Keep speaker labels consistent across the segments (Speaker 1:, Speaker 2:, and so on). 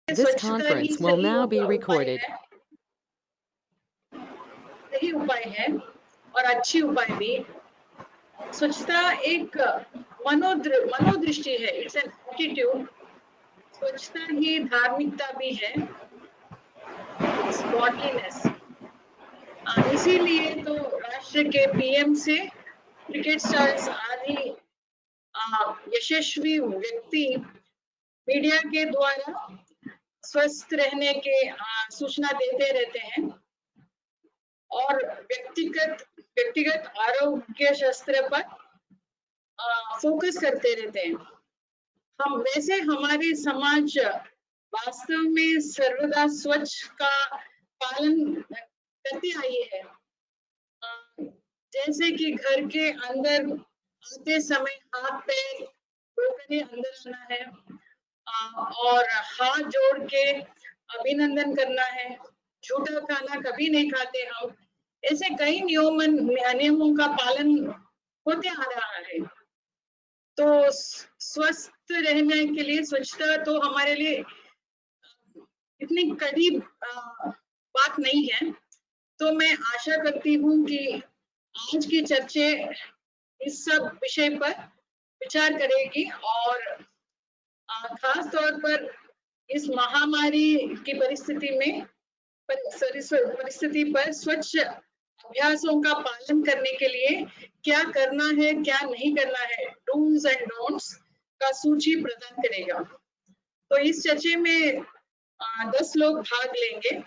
Speaker 1: This
Speaker 2: स्वच्छता ही
Speaker 1: conference will
Speaker 2: सही
Speaker 1: now be
Speaker 2: उपाय
Speaker 1: recorded.
Speaker 2: है, सही उपाय है और अच्छी उपाय भी। स्वच्छता एक मनोदृष्टि है, इट्स एन एटीट्यूड। स्वच्छता ही धार्मिकता भी है, इट्स गॉडलीनेस। इसीलिए तो राष्ट्र के पीएम से क्रिकेट स्टार्स आदि यशस्वी व्यक्ति मीडिया के द्वारा स्वस्थ रहने के सूचना देते रहते हैं और व्यक्तिगत आरोग्य शास्त्र पर फोकस करते रहते हैं। वैसे हमारे समाज वास्तव में सर्वदा स्वच्छ का पालन करती आई है। जैसे कि घर के अंदर आते समय हाथ पैर धोकर अंदर आना है और हाथ जोड़ के अभिनंदन करना है। झूठा खाना कभी नहीं खाते हम। ऐसे कई नियमों का पालन होते आ रहा है। तो स्वस्थ रहने के लिए स्वच्छता तो हमारे लिए इतनी कड़ी बात नहीं है। तो मैं आशा करती हूँ कि आज की चर्चा इस सब विषय पर विचार करेगी और खास तौर पर इस महामारी की परिस्थिति पर स्वच्छ अभ्यासों का पालन करने के लिए क्या करना है, क्या नहीं करना है, डूज एंड डोंट्स का सूची प्रदान करेगा। तो इस चर्चा में 10 लोग भाग लेंगे।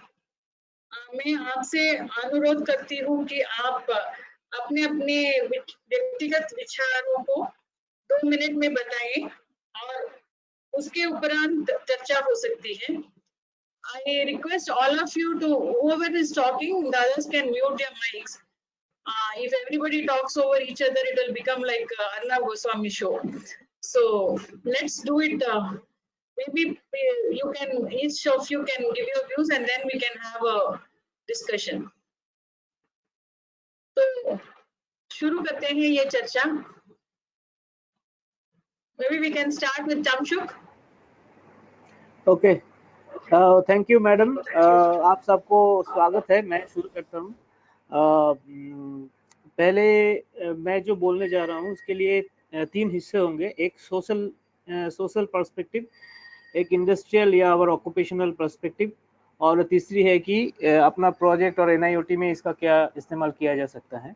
Speaker 2: मैं आपसे अनुरोध करती हूँ कि आप अपने अपने व्यक्तिगत विचारों को 2 मिनट में बताएं और उसके उपरांत चर्चा हो सकती है। I request all of you to, whoever is talking, the others can mute their mics. If everybody talks over each other, it will become like Arnab Goswami show. So let's do it. Maybe each of you can give your views and then we can have a discussion. तो शुरू करते हैं ये चर्चा। Maybe we can start with Tamshuk.
Speaker 3: Okay. Thank you madam. आप सबको स्वागत है। मैं शुरू करता हूँ। पहले मैं जो बोलने जा रहा हूँ उसके लिए 3 हिस्से होंगे। एक सोशल पर्सपेक्टिव, एक इंडस्ट्रियल या और ऑक्यूपेशनल पर्सपेक्टिव, और तीसरी है कि अपना प्रोजेक्ट और एनआईओटी में इसका क्या इस्तेमाल किया जा सकता है।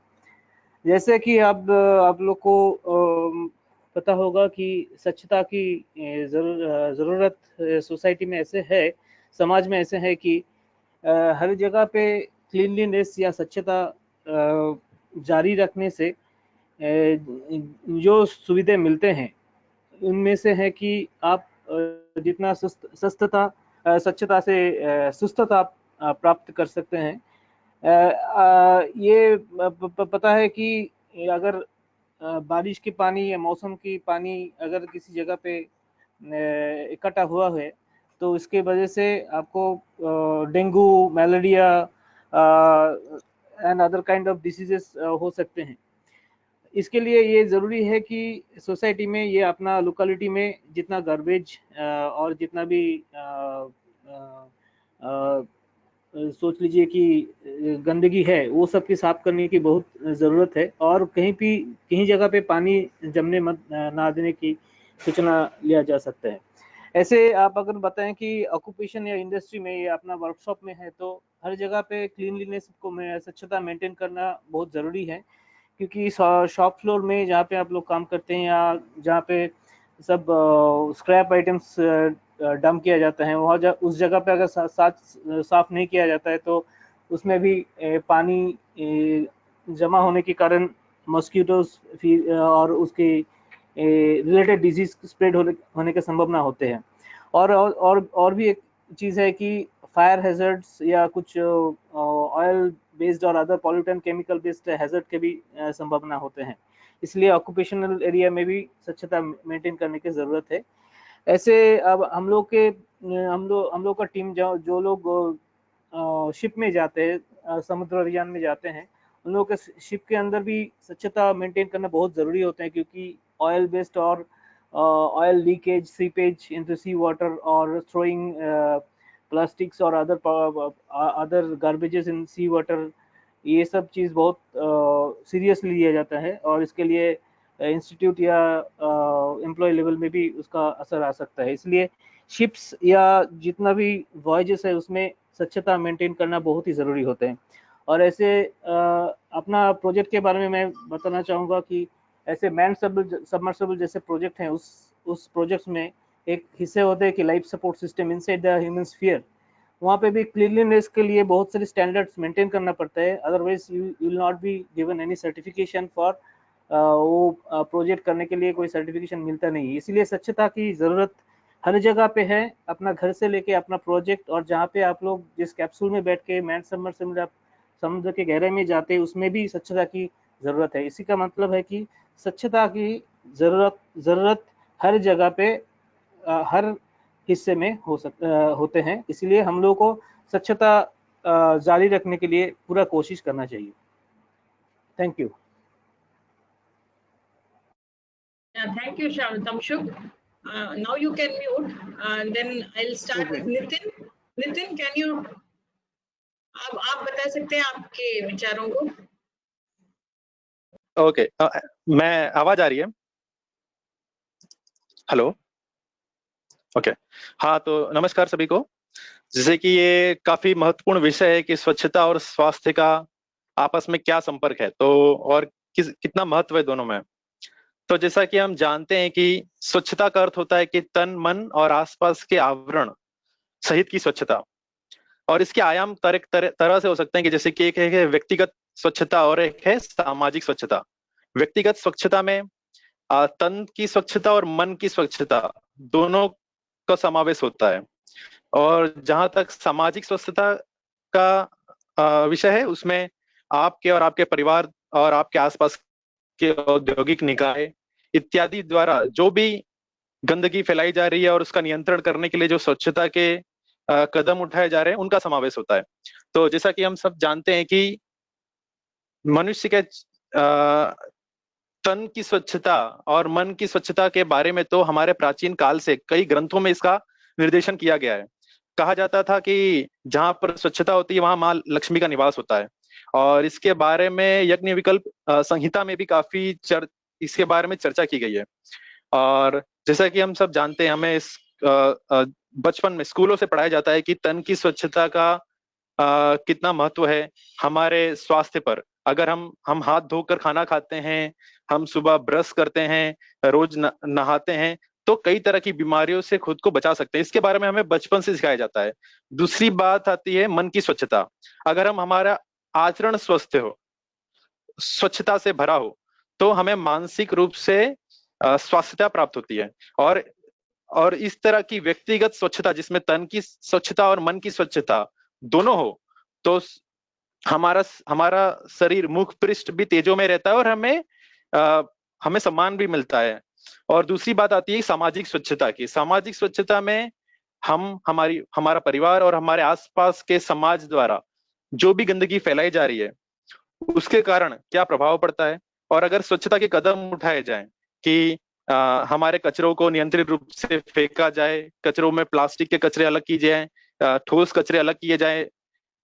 Speaker 3: जैसे कि अब आप लोग को पता होगा कि स्वच्छता की ज़रूरत सोसाइटी में ऐसे है, समाज में ऐसे है कि हर जगह पे क्लीनलीनेस या स्वच्छता जारी रखने से जो सुविधाएं मिलते हैं उनमें से है कि आप जितना स्वच्छता से सुस्थता प्राप्त कर सकते हैं। ये पता है कि अगर बारिश के पानी या मौसम की पानी अगर किसी जगह पे इकट्ठा हुआ है तो इसके वजह से आपको dengue, malaria and other kind of diseases हो सकते हैं। इसके लिए ये ज़रूरी है कि सोसाइटी में ये अपना लोकेलिटी में जितना गार्बेज और जितना भी सोच लीजिए कि गंदगी है वो सब की साफ करने की बहुत ज़रूरत है और कहीं जगह पे पानी जमने मत ना देने की सूचना लिया जा सकता है। ऐसे आप अगर बताएं कि ऑक्यूपेशन या इंडस्ट्री में या अपना वर्कशॉप में है तो हर जगह पे क्लीनलीनेस को स्वच्छता मेंटेन करना बहुत ज़रूरी है, क्योंकि शॉप फ्लोर में जहाँ पे आप लोग काम करते हैं या जहाँ पे सब स्क्रैप आइटम्स डंप किया जाता है वहाँ उस जगह पे अगर साफ नहीं किया जाता है तो उसमें भी पानी जमा होने के कारण मॉस्किटोज और उसके रिलेटेड डिजीज स्प्रेड होने की संभावना होते हैं। और भी एक चीज़ है कि फायर हैजर्ड्स या कुछ ऑयल बेस्ड और other pollutant chemical based hazard के भी संभावना होते हैं। इसलिए ऑक्यूपेशनल एरिया में भी स्वच्छता मेंटेन करने की ज़रूरत है। ऐसे अब हम लोग का टीम जो लोग शिप में जाते हैं, समुद्र अभियान में जाते हैं, उन लोगों के शिप के अंदर भी स्वच्छता मेंटेन करना बहुत ज़रूरी होता है, क्योंकि ऑयल बेस्ड और oil leakage, seepage into seawater, or throwing plastics or other garbages in seawater, ये सब चीज़ बहुत सीरियसली लिया जाता है और इसके लिए इंस्टीट्यूट या एम्प्लॉय लेवल में भी उसका असर आ सकता है। इसलिए शिप्स या जितना भी वॉयजेस है उसमें स्वच्छता मेंटेन करना बहुत ही ज़रूरी होते हैं। और ऐसे अपना प्रोजेक्ट के बारे में मैं बताना चाहूँगा कि ऐसे मैन सबमर्सिबल जैसे प्रोजेक्ट हैं, उस प्रोजेक्ट्स में एक हिस्से होते हैं कि life support system inside the human sphere, वहाँ पे भी क्लीनलीनेस के लिए बहुत सारे स्टैंडर्ड्स मेंटेन करना पड़ता है, otherwise you will not be given any certification for वो प्रोजेक्ट करने के लिए कोई सर्टिफिकेशन मिलता नहीं है। इसीलिए स्वच्छता की ज़रूरत हर जगह पे है, अपना घर से लेके अपना प्रोजेक्ट, और जहाँ पे आप लोग जिस कैप्सूल में बैठ के मैन सबमर्सिबल आप समुद्र के गहराई में जाते हैं उसमें भी स्वच्छता की ज़रूरत है। इसी का मतलब है कि स्वच्छता की ज़रूरत हर जगह पे हर हिस्से में होते हैं। इसलिए हम लोग को स्वच्छता जारी रखने के लिए पूरा कोशिश करना चाहिए। Thank you.
Speaker 2: Thank you, Tamshuk. Now you can mute, and then I'll start with Nitin. Nitin, can you अब आप बता सकते हैं आपके विचारों को?
Speaker 1: ओके, मैं आवाज आ रही है? Hello, okay. हाँ, तो नमस्कार सभी को। जैसे कि ये काफी महत्वपूर्ण विषय है कि स्वच्छता और स्वास्थ्य का आपस में क्या संपर्क है, तो और कितना महत्व है दोनों में। तो जैसा कि हम जानते हैं कि स्वच्छता का अर्थ होता है कि तन, मन और आसपास के आवरण सहित की स्वच्छता, और इसके आयाम तरह से हो सकते हैं कि जैसे कि एक है व्यक्तिगत स्वच्छता और एक है सामाजिक स्वच्छता। व्यक्तिगत स्वच्छता में तन की स्वच्छता और मन की स्वच्छता दोनों का समावेश होता है, और जहां तक सामाजिक स्वच्छता का विषय है उसमें आपके और आपके परिवार और आपके आसपास के औद्योगिक निकाय इत्यादि द्वारा जो भी गंदगी फैलाई जा रही है और उसका नियंत्रण करने के लिए जो स्वच्छता के कदम उठाए जा रहे हैं उनका समावेश होता है। तो जैसा कि हम सब जानते हैं कि मनुष्य के तन की स्वच्छता और मन की स्वच्छता के बारे में तो हमारे प्राचीन काल से कई ग्रंथों में इसका निर्देशन किया गया है। कहा जाता था कि जहां पर स्वच्छता होती है वहां मां लक्ष्मी का निवास होता है, और इसके बारे में यज्ञ विकल्प संहिता में भी काफी इसके बारे में चर्चा की गई है। और जैसा कि हम सब जानते हैं, हमें इस बचपन में स्कूलों से पढ़ाया जाता है कि तन की स्वच्छता का कितना महत्व है हमारे स्वास्थ्य पर। अगर हम हाथ धोकर खाना खाते हैं, हम सुबह ब्रश करते हैं, रोज नहाते हैं, तो कई तरह की बीमारियों से खुद को बचा सकते हैं। इसके बारे में हमें बचपन से सिखाया जाता है। दूसरी बात आती है मन की स्वच्छता। अगर हमारा आचरण स्वस्थ हो, स्वच्छता से भरा हो, तो हमें मानसिक रूप से स्वास्थ्यता प्राप्त होती है। और इस तरह की व्यक्तिगत स्वच्छता जिसमें तन की स्वच्छता और मन की स्वच्छता दोनों हो, तो हमारा शरीर, मुख पृष्ठ भी तेजों में रहता है और हमें सम्मान भी मिलता है। और दूसरी बात आती है सामाजिक स्वच्छता की। सामाजिक स्वच्छता में हमारा परिवार और हमारे आसपास के समाज द्वारा जो भी गंदगी फैलाई जा रही है उसके कारण क्या प्रभाव पड़ता है, और अगर स्वच्छता के कदम उठाए जाएं कि हमारे कचरों को नियंत्रित रूप से फेंका जाए, कचरों में प्लास्टिक के कचरे अलग किए जाए, ठोस कचरे अलग किए जाए,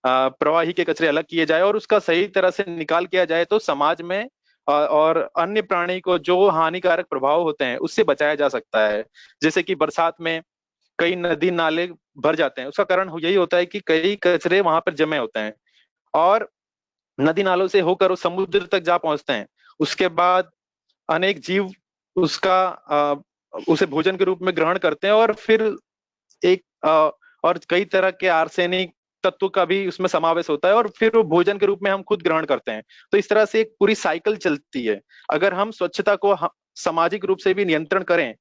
Speaker 1: प्रवाही के कचरे अलग किए जाए और उसका सही तरह से निकाल किया जाए, तो समाज में और अन्य प्राणी को जो हानिकारक प्रभाव होते हैं उससे बचाया जा सकता है। जैसे कि बरसात में कई नदी नाले भर जाते हैं, उसका कारण यही होता है कि कई कचरे वहां पर जमे होते हैं और नदी नालों से होकर वो समुद्र तक जा पहुंचते हैं। उसके बाद अनेक जीव उसे भोजन के रूप में ग्रहण करते हैं और फिर और कई तरह के आर्सेनिक तत्व का भी उसमें समावेश होता है और फिर वो भोजन के रूप में हम खुद ग्रहण करते हैं। तो इस तरह से एक पूरी साइकिल चलती है। अगर हम स्वच्छता को सामाजिक रूप से भी नियंत्रण करें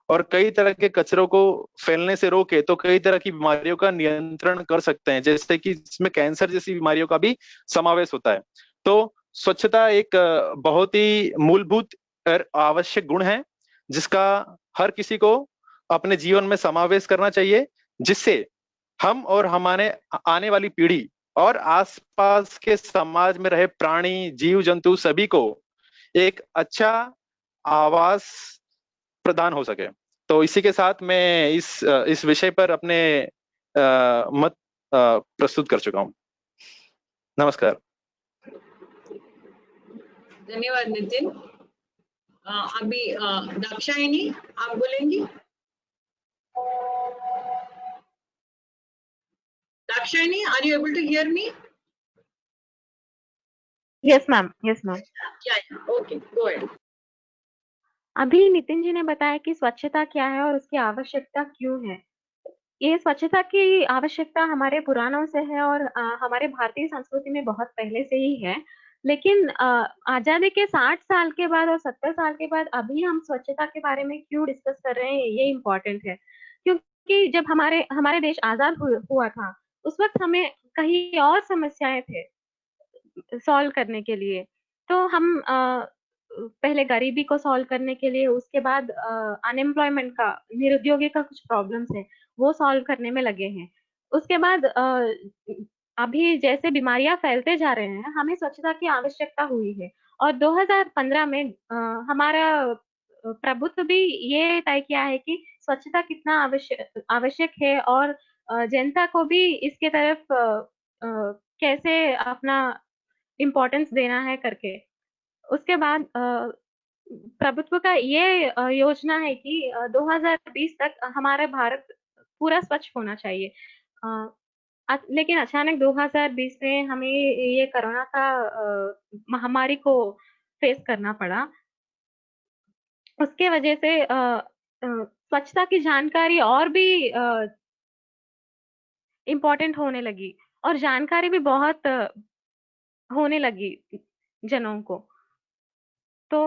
Speaker 1: और कई तरह के कचरों को फैलने से रोके, तो कई तरह की बीमारियों का नियंत्रण कर सकते हैं, जैसे कि इसमें कैंसर जैसी बीमारियों का भी समावेश होता है। तो स्वच्छता एक बहुत ही मूलभूत और आवश्यक गुण है जिसका हर किसी को अपने जीवन में समावेश करना चाहिए, जिससे हम और हमारे आने वाली पीढ़ी और आसपास के समाज में रहे प्राणी, जीव जंतु सभी को एक अच्छा आवास प्रदान हो सके। तो इसी के साथ मैं इस विषय पर अपने मत प्रस्तुत कर चुका हूँ। नमस्कार।
Speaker 2: धन्यवाद नितिन। अभी दाक्षायणी आप बोलेंगी। Dakshayani, are you able to hear me?
Speaker 4: Yes ma'am, yes ma'am.
Speaker 2: Okay, go ahead.
Speaker 4: अभी नितिन जी ने बताया कि स्वच्छता क्या है और उसकी आवश्यकता क्यों है। ये स्वच्छता की आवश्यकता हमारे पुराणों से है और हमारे भारतीय संस्कृति में बहुत पहले से ही है। लेकिन आजादी के 60 साल के बाद और 70 साल के बाद अभी हम स्वच्छता के बारे में क्यों डिस्कस कर रहे हैं, ये इम्पोर्टेंट है। क्योंकि जब हमारे देश आजाद हुआ था, उस वक्त हमें कहीं और समस्याएं थे सॉल्व करने के लिए। तो हम पहले गरीबी को सॉल्व करने के लिए, उसके बाद अनएम्प्लॉयमेंट का, निरुद्योगी का कुछ प्रॉब्लम्स है, वो सॉल्व करने में लगे हैं। उसके बाद अभी जैसे बीमारियां फैलते जा रहे हैं, हमें स्वच्छता की आवश्यकता हुई है। और 2015 में हमारा प्रभुत्व भी ये तय किया है कि स्वच्छता कितना आवश्यक है और जनता को भी इसके तरफ कैसे अपना इम्पोर्टेंस देना है करके। उसके बाद प्रभुत्व का ये योजना है कि 2020 तक हमारा भारत पूरा स्वच्छ होना चाहिए। लेकिन अचानक 2020 में हमें ये कोरोना का महामारी को फेस करना पड़ा। उसके वजह से स्वच्छता की जानकारी और भी इम्पोर्टेंट होने लगी और जानकारी भी बहुत होने लगी जनों को। तो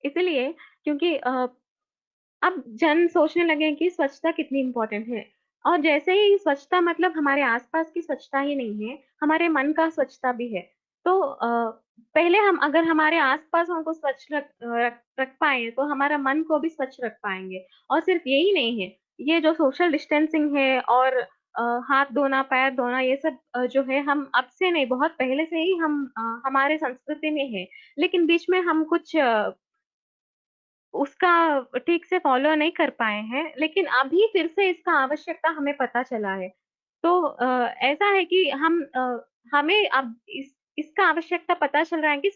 Speaker 4: इसलिए क्योंकि अब जन सोचने लगे कि स्वच्छता कितनी इम्पोर्टेंट है। और जैसे ही स्वच्छता मतलब हमारे आसपास की स्वच्छता ही नहीं है, हमारे मन का स्वच्छता भी है। तो पहले हम अगर हमारे आसपास उनको स्वच्छ रख पाए तो हमारा मन को भी स्वच्छ रख पाएंगे। और सिर्फ यही नहीं है, ये जो सोशल डिस्टेंसिंग है और हाथ धोना, पैर धोना, ये सब जो है हम अब से नहीं, बहुत पहले से ही हम हमारे संस्कृति में है। लेकिन बीच में हम कुछ उसका ठीक से फॉलो नहीं कर पाए हैं, लेकिन अभी फिर से इसका आवश्यकता हमें पता चला है। तो ऐसा है कि हमें अब इसका आवश्यकता पता चल रहा है कि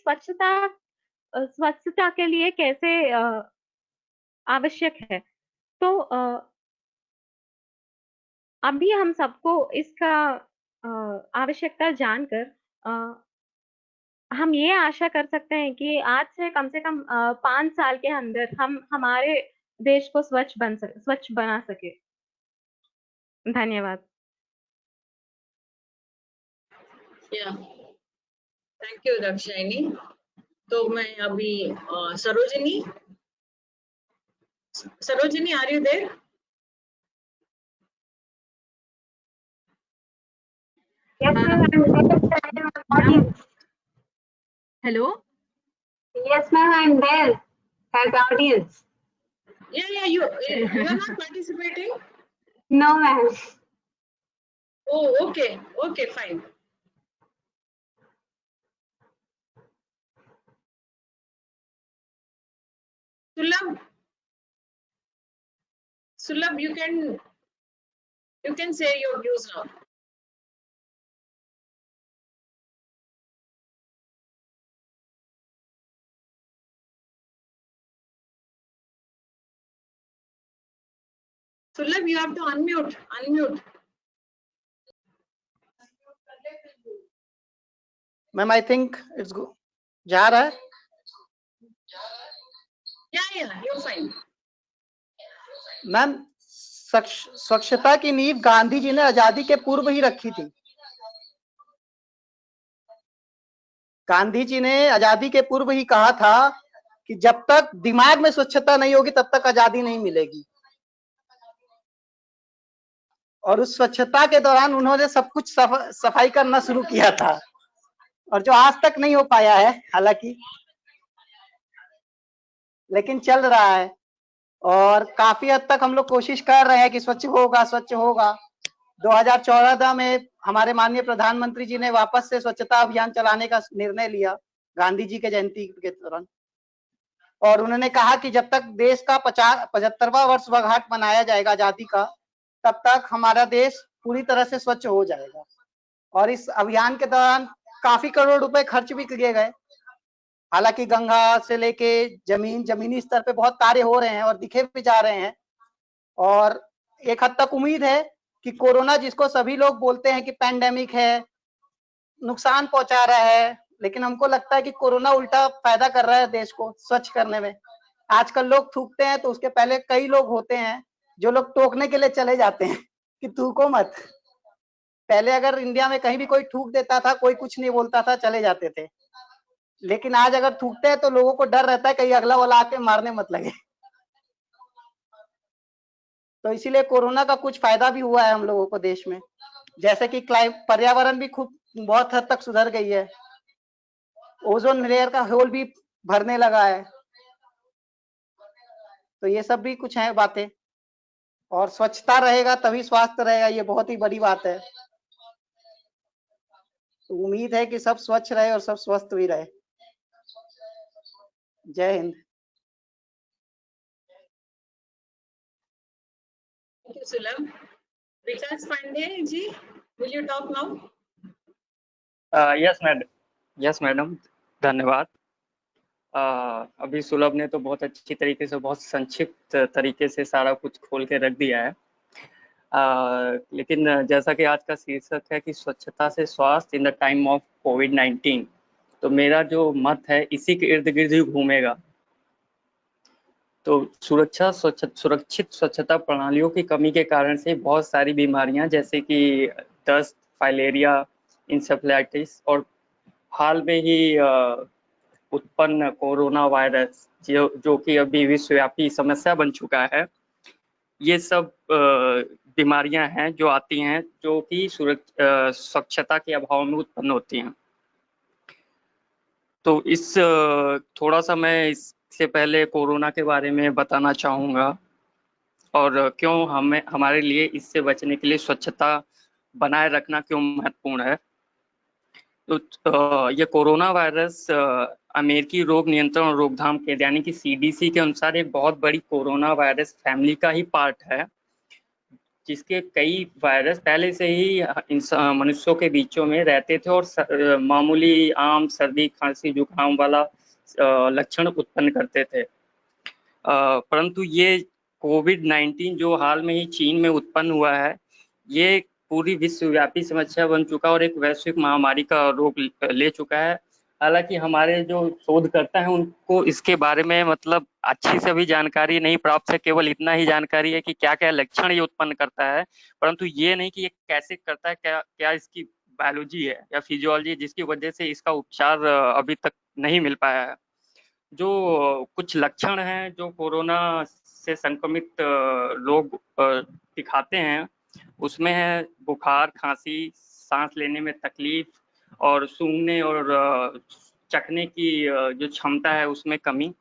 Speaker 4: स्वच्छता के लिए कैसे आवश्यक है। तो अभी हम सबको इसका आवश्यकता जानकर हम ये आशा कर सकते हैं कि आज से कम 5 साल के अंदर हम हमारे देश को स्वच्छ बना सके। धन्यवाद।
Speaker 2: Thank you Dakshayani. तो मैं अभी Sarojini, are you there?
Speaker 5: Yes, ma'am.
Speaker 2: Hello?
Speaker 5: Yes, ma'am, I'm there as audience.
Speaker 2: Yeah, you are not participating?
Speaker 5: No, ma'am.
Speaker 2: Oh, okay, fine. Sulabh, you can say your views now. Sulabh, you have to unmute.
Speaker 6: Ma'am I think it's जा रहा है।
Speaker 2: Yeah, you're fine.
Speaker 6: Ma'am, स्वच्छता की नींव गांधी जी ने आजादी के पूर्व ही रखी थी। गांधी जी ने आजादी के पूर्व ही कहा था कि जब तक दिमाग में स्वच्छता नहीं होगी तब तक आजादी नहीं मिलेगी। और उस स्वच्छता के दौरान उन्होंने सब कुछ सफाई करना शुरू किया था और जो आज तक नहीं हो पाया है हालांकि, लेकिन चल रहा है और काफी हद तक हम लोग कोशिश कर रहे हैं कि स्वच्छ होगा। 2014 में हमारे माननीय प्रधानमंत्री जी ने वापस से स्वच्छता अभियान चलाने का निर्णय लिया गांधी जी के जयंती के दौरान। और उन्होंने कहा कि जब तक देश का 75वां वर्षगांठ मनाया जाएगा आजादी का, तब तक हमारा देश पूरी तरह से स्वच्छ हो जाएगा। और इस अभियान के दौरान काफी करोड़ रुपए खर्च भी किए गए। हालांकि गंगा से लेके जमीनी स्तर पे बहुत कार्य हो रहे हैं और दिखे भी जा रहे हैं, और एक हद तक उम्मीद है कि कोरोना, जिसको सभी लोग बोलते हैं कि पैंडेमिक है, नुकसान पहुंचा रहा है, लेकिन हमको लगता है कि कोरोना उल्टा फायदा कर रहा है देश को स्वच्छ करने में। आजकल लोग थूकते हैं तो उसके पहले कई लोग होते हैं जो लोग टोकने के लिए चले जाते हैं कि थूको मत। पहले अगर इंडिया में कहीं भी कोई थूक देता था, कोई कुछ नहीं बोलता था, चले जाते थे। लेकिन आज अगर थूकते हैं तो लोगों को डर रहता है कहीं अगला वाला आके मारने मत लगे। तो इसीलिए कोरोना का कुछ फायदा भी हुआ है हम लोगों को देश में, जैसे कि पर्यावरण भी खूब बहुत हद तक सुधर गई है, ओजोन लेयर का होल भी भरने लगा है। तो ये सब भी कुछ है बातें, और स्वच्छता रहेगा तभी स्वास्थ्य रहेगा, ये बहुत ही बड़ी बात है। तो उम्मीद है कि सब स्वच्छ रहे और सब स्वस्थ भी रहे। जय Hind.
Speaker 2: Thank you, Sulam. Vikas Pandey ji, will you talk now?
Speaker 7: Yes madam, धन्यवाद। अभी सुलभ ने तो बहुत अच्छी तरीके से, बहुत संक्षिप्त तरीके से सारा कुछ खोल के रख दिया है। लेकिन जैसा कि आज का शीर्षक है कि स्वच्छता से स्वास्थ्य इन द टाइम ऑफ कोविड-19, तो मेरा जो मत है इसी के इर्द गिर्द ही घूमेगा। तो सुरक्षित स्वच्छता प्रणालियों की कमी के कारण से बहुत सारी बीमारियां, जैसे कि दस्त, फाइलेरिया, इंसेफ्लाइटिस और हाल में ही उत्पन्न कोरोना वायरस, जो कि अभी विश्वव्यापी समस्या बन चुका है, ये सब बीमारियां हैं जो आती हैं, जो कि स्वच्छता के अभाव में उत्पन्न होती हैं। तो थोड़ा सा मैं इससे पहले कोरोना के बारे में बताना चाहूँगा और क्यों हमारे लिए इससे बचने के लिए स्वच्छता बनाए रखना क्यों महत्वपूर्ण है। तो ये कोरोना वायरस अमेरिकी रोग नियंत्रण और रोकथाम केंद्र यानी कि CDC के अनुसार एक बहुत बड़ी कोरोना वायरस फैमिली का ही पार्ट है, जिसके कई वायरस पहले से ही मनुष्यों के बीचों में रहते थे और मामूली आम सर्दी, खांसी, जुकाम वाला लक्षण उत्पन्न करते थे। परंतु ये कोविड-19 जो हाल में ही चीन में उत्पन्न हुआ है, ये पूरी विश्वव्यापी समस्या बन चुका और एक वैश्विक महामारी का रूप ले चुका है। हालांकि हमारे जो शोधकर्ता हैं उनको इसके बारे में मतलब अच्छी से भी जानकारी नहीं प्राप्त है, केवल इतना ही जानकारी है कि क्या क्या लक्षण ये उत्पन्न करता है, परंतु ये नहीं कि ये कैसे करता है, क्या इसकी बायोलॉजी है या फिजियोलॉजी, जिसकी वजह से इसका उपचार अभी तक नहीं मिल पाया है। जो कुछ लक्षण हैं जो कोरोना से संक्रमित लोग दिखाते हैं, उसमें है बुखार, खांसी, सांस लेने में तकलीफ और सूंघने और चखने की जो क्षमता है उसमें कमी।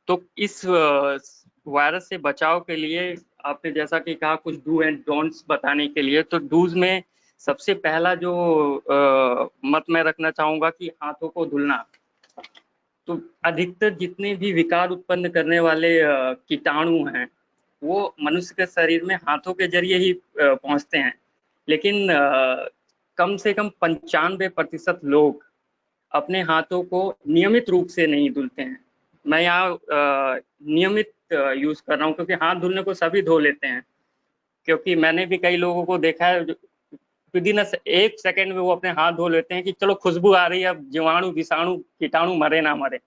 Speaker 7: तो इस वायरस से बचाव के लिए आपने जैसा कि कहा कुछ डू एंड डोंट्स बताने के लिए, तो डूज में सबसे पहला जो मत मैं रखना चाहूँगा कि हाथों को धुलना। तो अधिकतर जितने भी विकार उत्पन्न करने वाले कीटाणु हैं वो मनुष्य के शरीर में हाथों के जरिए ही पहुंचते हैं, लेकिन कम से कम 95% लोग अपने हाथों को नियमित रूप से नहीं धुलते हैं। मैं यहाँ नियमित यूज कर रहा हूँ क्योंकि हाथ धुलने को सभी धो लेते हैं, क्योंकि मैंने भी कई लोगों को देखा है विदिन 1 सेकेंड में वो अपने हाथ धो लेते हैं कि चलो खुशबू आ रही है, अब जीवाणु, विषाणु, कीटाणु मरे ना मरे।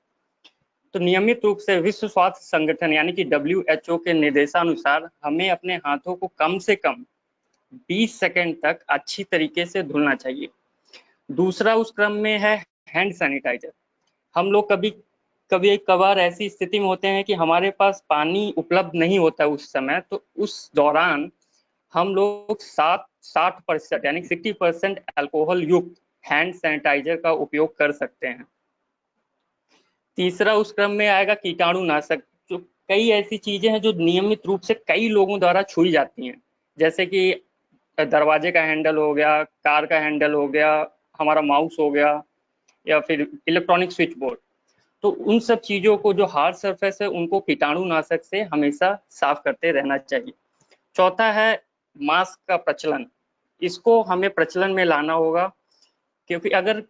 Speaker 7: तो नियमित रूप से विश्व स्वास्थ्य संगठन यानी कि WHO के निर्देशानुसार हमें अपने हाथों को कम से कम 20 सेकेंड तक अच्छी तरीके से धुलना चाहिए। दूसरा उस क्रम में है हैंड सैनिटाइजर। हम लोग कभी कभार ऐसी स्थिति में होते हैं कि हमारे पास पानी उपलब्ध नहीं होता उस समय, तो उस दौरान हम लोग 60% यानी 60% अल्कोहल युक्त हैंड सैनिटाइजर का उपयोग कर सकते हैं। तीसरा उस क्रम में आएगा कीटाणुनाशक। जो कई ऐसी चीजें हैं जो नियमित रूप से कई लोगों द्वारा छुई जाती हैं, जैसे कि दरवाजे का हैंडल हो गया, कार का हैंडल हो गया, हमारा माउस हो गया या फिर इलेक्ट्रॉनिक स्विच बोर्ड। तो उन सब चीजों को जो हार्ड सरफेस है उनको कीटाणुनाशक से हमेशा साफ करते रहना चाहिए। चौथा है मास्क का प्रचलन, इसको हमें प्रचलन में लाना होगा, क्योंकि अगर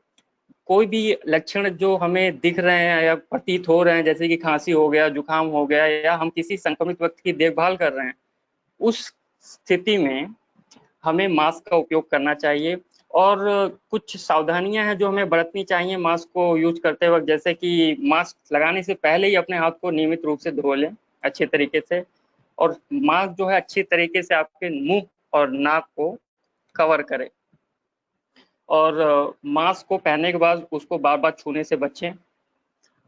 Speaker 7: कोई भी लक्षण जो हमें दिख रहे हैं या प्रतीत हो रहे हैं, जैसे कि खांसी हो गया, जुकाम हो गया, या हम किसी संक्रमित व्यक्ति की देखभाल कर रहे हैं, उस स्थिति में हमें मास्क का उपयोग करना चाहिए। और कुछ सावधानियां हैं जो हमें बरतनी चाहिए मास्क को यूज करते वक्त, जैसे कि मास्क लगाने से पहले ही अपने हाथ को नियमित रूप से धो लें अच्छे तरीके से, और मास्क जो है अच्छी तरीके से आपके मुंह और नाक को कवर करे, और मास्क को पहनने के बाद उसको बार बार छूने से बचें,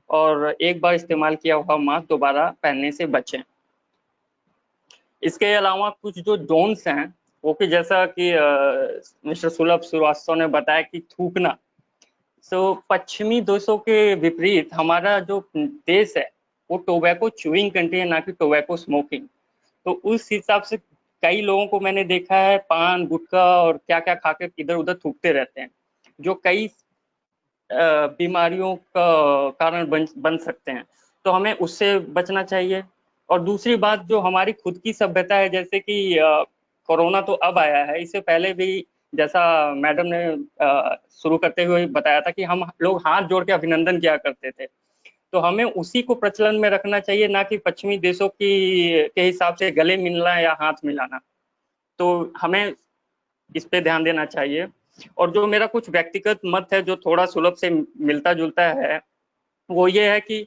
Speaker 7: और एक बार इस्तेमाल किया हुआ मास्क दोबारा पहनने से बचें। इसके अलावा कुछ जो डोंट्स हैं वो कि जैसा कि मिस्टर सुलभ श्रीवास्तव ने बताया कि थूकना, तो पश्चिमी देशों के विपरीत हमारा जो देश है वो टोबैको च्यूइंग कंट्री है, ना कि टोबैको स्मोकिंग। तो उस हिसाब से कई लोगों को मैंने देखा है पान गुटखा और क्या क्या खा के इधर उधर थूकते रहते हैं, जो कई बीमारियों का कारण बन सकते हैं, तो हमें उससे बचना चाहिए। और दूसरी बात, जो हमारी खुद की सभ्यता है, जैसे कि कोरोना तो अब आया है, इससे पहले भी जैसा मैडम ने शुरू करते हुए बताया था कि हम लोग हाथ जोड़ के अभिनंदन किया करते थे, तो हमें उसी को प्रचलन में रखना चाहिए, ना कि पश्चिमी देशों के हिसाब से गले मिलना या हाथ मिलाना। तो हमें इस पे ध्यान देना चाहिए। और जो मेरा कुछ व्यक्तिगत मत है जो थोड़ा सुलभ से मिलता जुलता है, वो ये है कि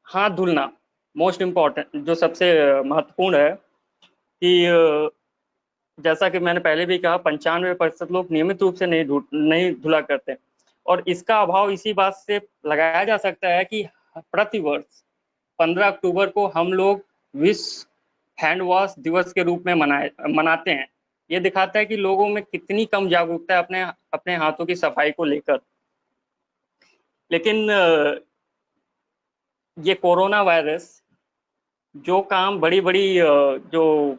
Speaker 7: हाथ धुलना मोस्ट इम्पॉर्टेंट, जो सबसे महत्वपूर्ण है, कि जैसा कि मैंने पहले भी कहा 95% लोग नियमित रूप से नहीं धुला करते, और इसका अभाव इसी बात से लगाया जा सकता है कि प्रतिवर्ष 15 अक्टूबर को हम लोग विश्व हैंड वॉश दिवस के रूप में मनाते हैं। ये दिखाता है कि लोगों में कितनी कम जागरूकता है अपने हाथों की सफाई को लेकर। लेकिन ये कोरोना वायरस जो काम बड़ी बड़ी जो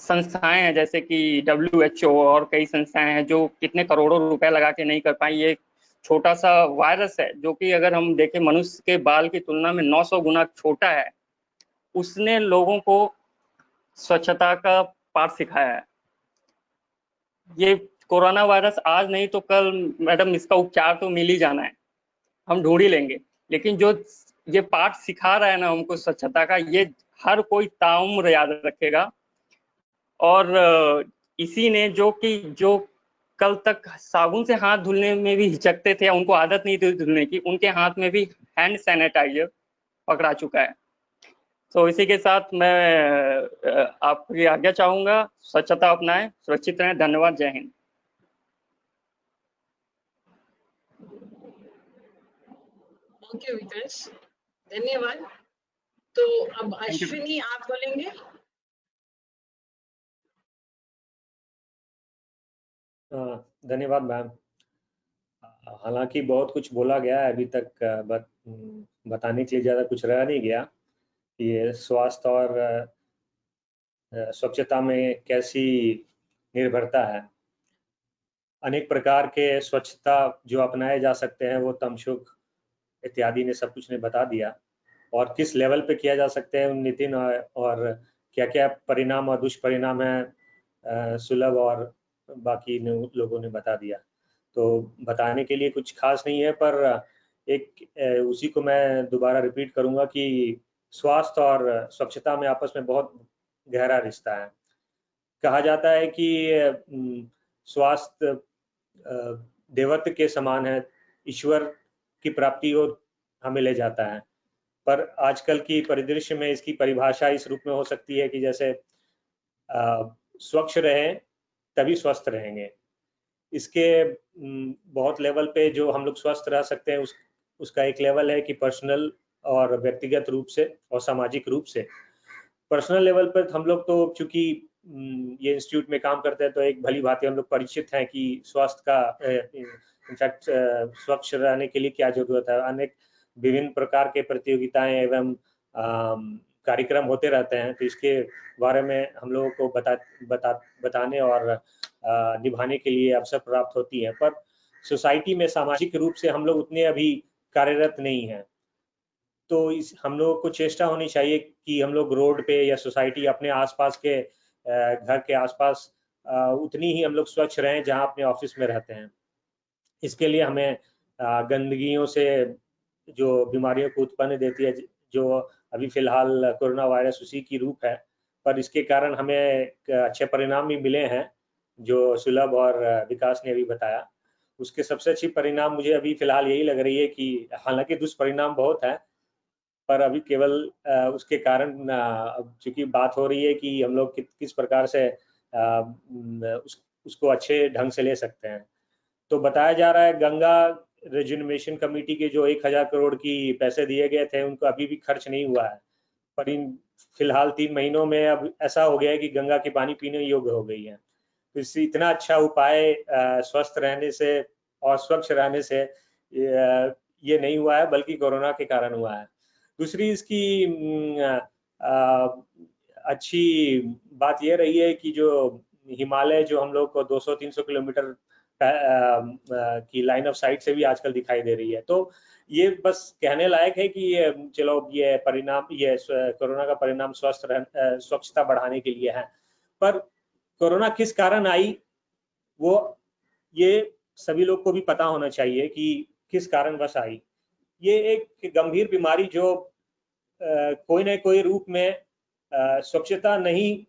Speaker 7: संस्थाएं हैं, जैसे कि WHO और कई संस्थाएं हैं जो कितने करोड़ों रुपए लगा के नहीं कर पाई, ये छोटा सा वायरस है जो कि अगर हम देखें मनुष्य के बाल की तुलना में 900 गुना छोटा है, उसने लोगों को स्वच्छता का पाठ सिखाया है। ये कोरोना वायरस आज नहीं तो कल मैडम इसका उपचार तो मिल ही जाना है, हम ढूंढ ही लेंगे, लेकिन जो ये पाठ सिखा रहा है ना हमको स्वच्छता का, ये हर कोई ताउम्र याद रखेगा। और इसी ने जो कल तक साबुन से हाथ धुलने में भी हिचकते थे, उनको आदत नहीं थी धुलने की, उनके हाथ में भी हैंड सैनिटाइजर पकड़ा चुका है। तो इसी के साथ मैं आपकी आज्ञा चाहूंगा, स्वच्छता अपनाएं, सुरक्षित रहें। धन्यवाद, जय हिंद।
Speaker 2: ओके विकास, धन्यवाद। तो अब अश्विनी आप बोलेंगे।
Speaker 8: धन्यवाद मैम। हालांकि बहुत कुछ बोला गया है अभी तक, बताने के लिए ज़्यादा कुछ रह नहीं गया। ये स्वास्थ्य और स्वच्छता में कैसी निर्भरता है। अनेक प्रकार के स्वच्छता जो अपनाए जा सकते हैं वो तमशुक इत्यादि ने सब कुछ ने बता दिया, और किस लेवल पे किया जा सकते हैं नितिन, और क्या क्या परिणाम और दुष्परिणाम है सुलभ और बाकी लोगों ने बता दिया। तो बताने के लिए कुछ खास नहीं है, पर एक उसी को मैं दोबारा रिपीट करूंगा कि स्वास्थ्य और स्वच्छता में आपस में बहुत गहरा रिश्ता है। कहा जाता है कि स्वास्थ्य देवत्व के समान है, ईश्वर की प्राप्ति और हमें ले जाता है। पर आजकल की परिदृश्य में इसकी परिभाषा इस रूप में हो सकती है कि जैसे स्वच्छ रहें तभी स्वस्थ रहेंगे। इसके बहुत लेवल पे जो हम लोग स्वस्थ रह सकते हैं उसका एक लेवल है कि पर्सनल और व्यक्तिगत रूप से और सामाजिक रूप से। पर्सनल लेवल पर हम लोग तो चूंकि ये इंस्टीट्यूट में काम करते हैं तो एक भली भांति हम लोग परिचित हैं कि स्वास्थ्य का इनफैक्ट स्वच्छ रहने के लिए क्या जरूरत है। अनेक विभिन्न प्रकार के प्रतियोगिताएं एवं कार्यक्रम होते रहते हैं, तो इसके बारे में हम लोगों को बताने और निभाने के लिए अवसर प्राप्त होती है। पर सोसाइटी में सामाजिक रूप से हम लोग उतने अभी कार्यरत नहीं हैं। तो इस हम लोगों को चेष्टा होनी चाहिए कि हम लोग रोड पे या सोसाइटी अपने आसपास के घर के आसपास उतनी ही हम लोग स्वच्छ रहें जहां अपने ऑफिस में रहते हैं। इसके लिए हमें गंदगियों से जो बीमारियों को उत्पन्न देती है, जो अभी फिलहाल कोरोना वायरस उसी की रूप है, पर इसके कारण हमें अच्छे परिणाम भी मिले हैं जो सुलभ और विकास ने अभी बताया। उसके सबसे अच्छी परिणाम मुझे अभी फिलहाल यही लग रही है कि हालांकि दुष्परिणाम बहुत है, पर अभी केवल उसके कारण चूंकि बात हो रही है कि हम लोग किस प्रकार से उसको अच्छे ढंग से ले सकते हैं। तो बताया जा रहा है गंगा रिजुविनेशन कमेटी के जो 1000 करोड़ की पैसे दिए गए थे उनको अभी भी खर्च नहीं हुआ है, पर इन फिलहाल 3 महीनों में अब ऐसा हो गया है कि गंगा की पानी पीने योग्य हो गई है। तो इससे इतना अच्छा उपाय स्वस्थ रहने से और स्वच्छ रहने से ये नहीं हुआ है, बल्कि कोरोना के कारण हुआ है। दूसरी इसकी अच्छी बात यह रही है कि जो हिमालय जो हम लोग को 200-300 किलोमीटर की लाइन ऑफ साइट से भी आजकल दिखाई दे रही है। तो ये बस कहने लायक है कि चलो ये परिणाम, ये कोरोना का परिणाम स्वच्छता बढ़ाने के लिए है, पर कोरोना किस कारण आई वो ये सभी लोग को भी पता होना चाहिए कि किस कारणवश आई। ये एक गंभीर बीमारी जो कोई न कोई रूप में स्वच्छता नहीं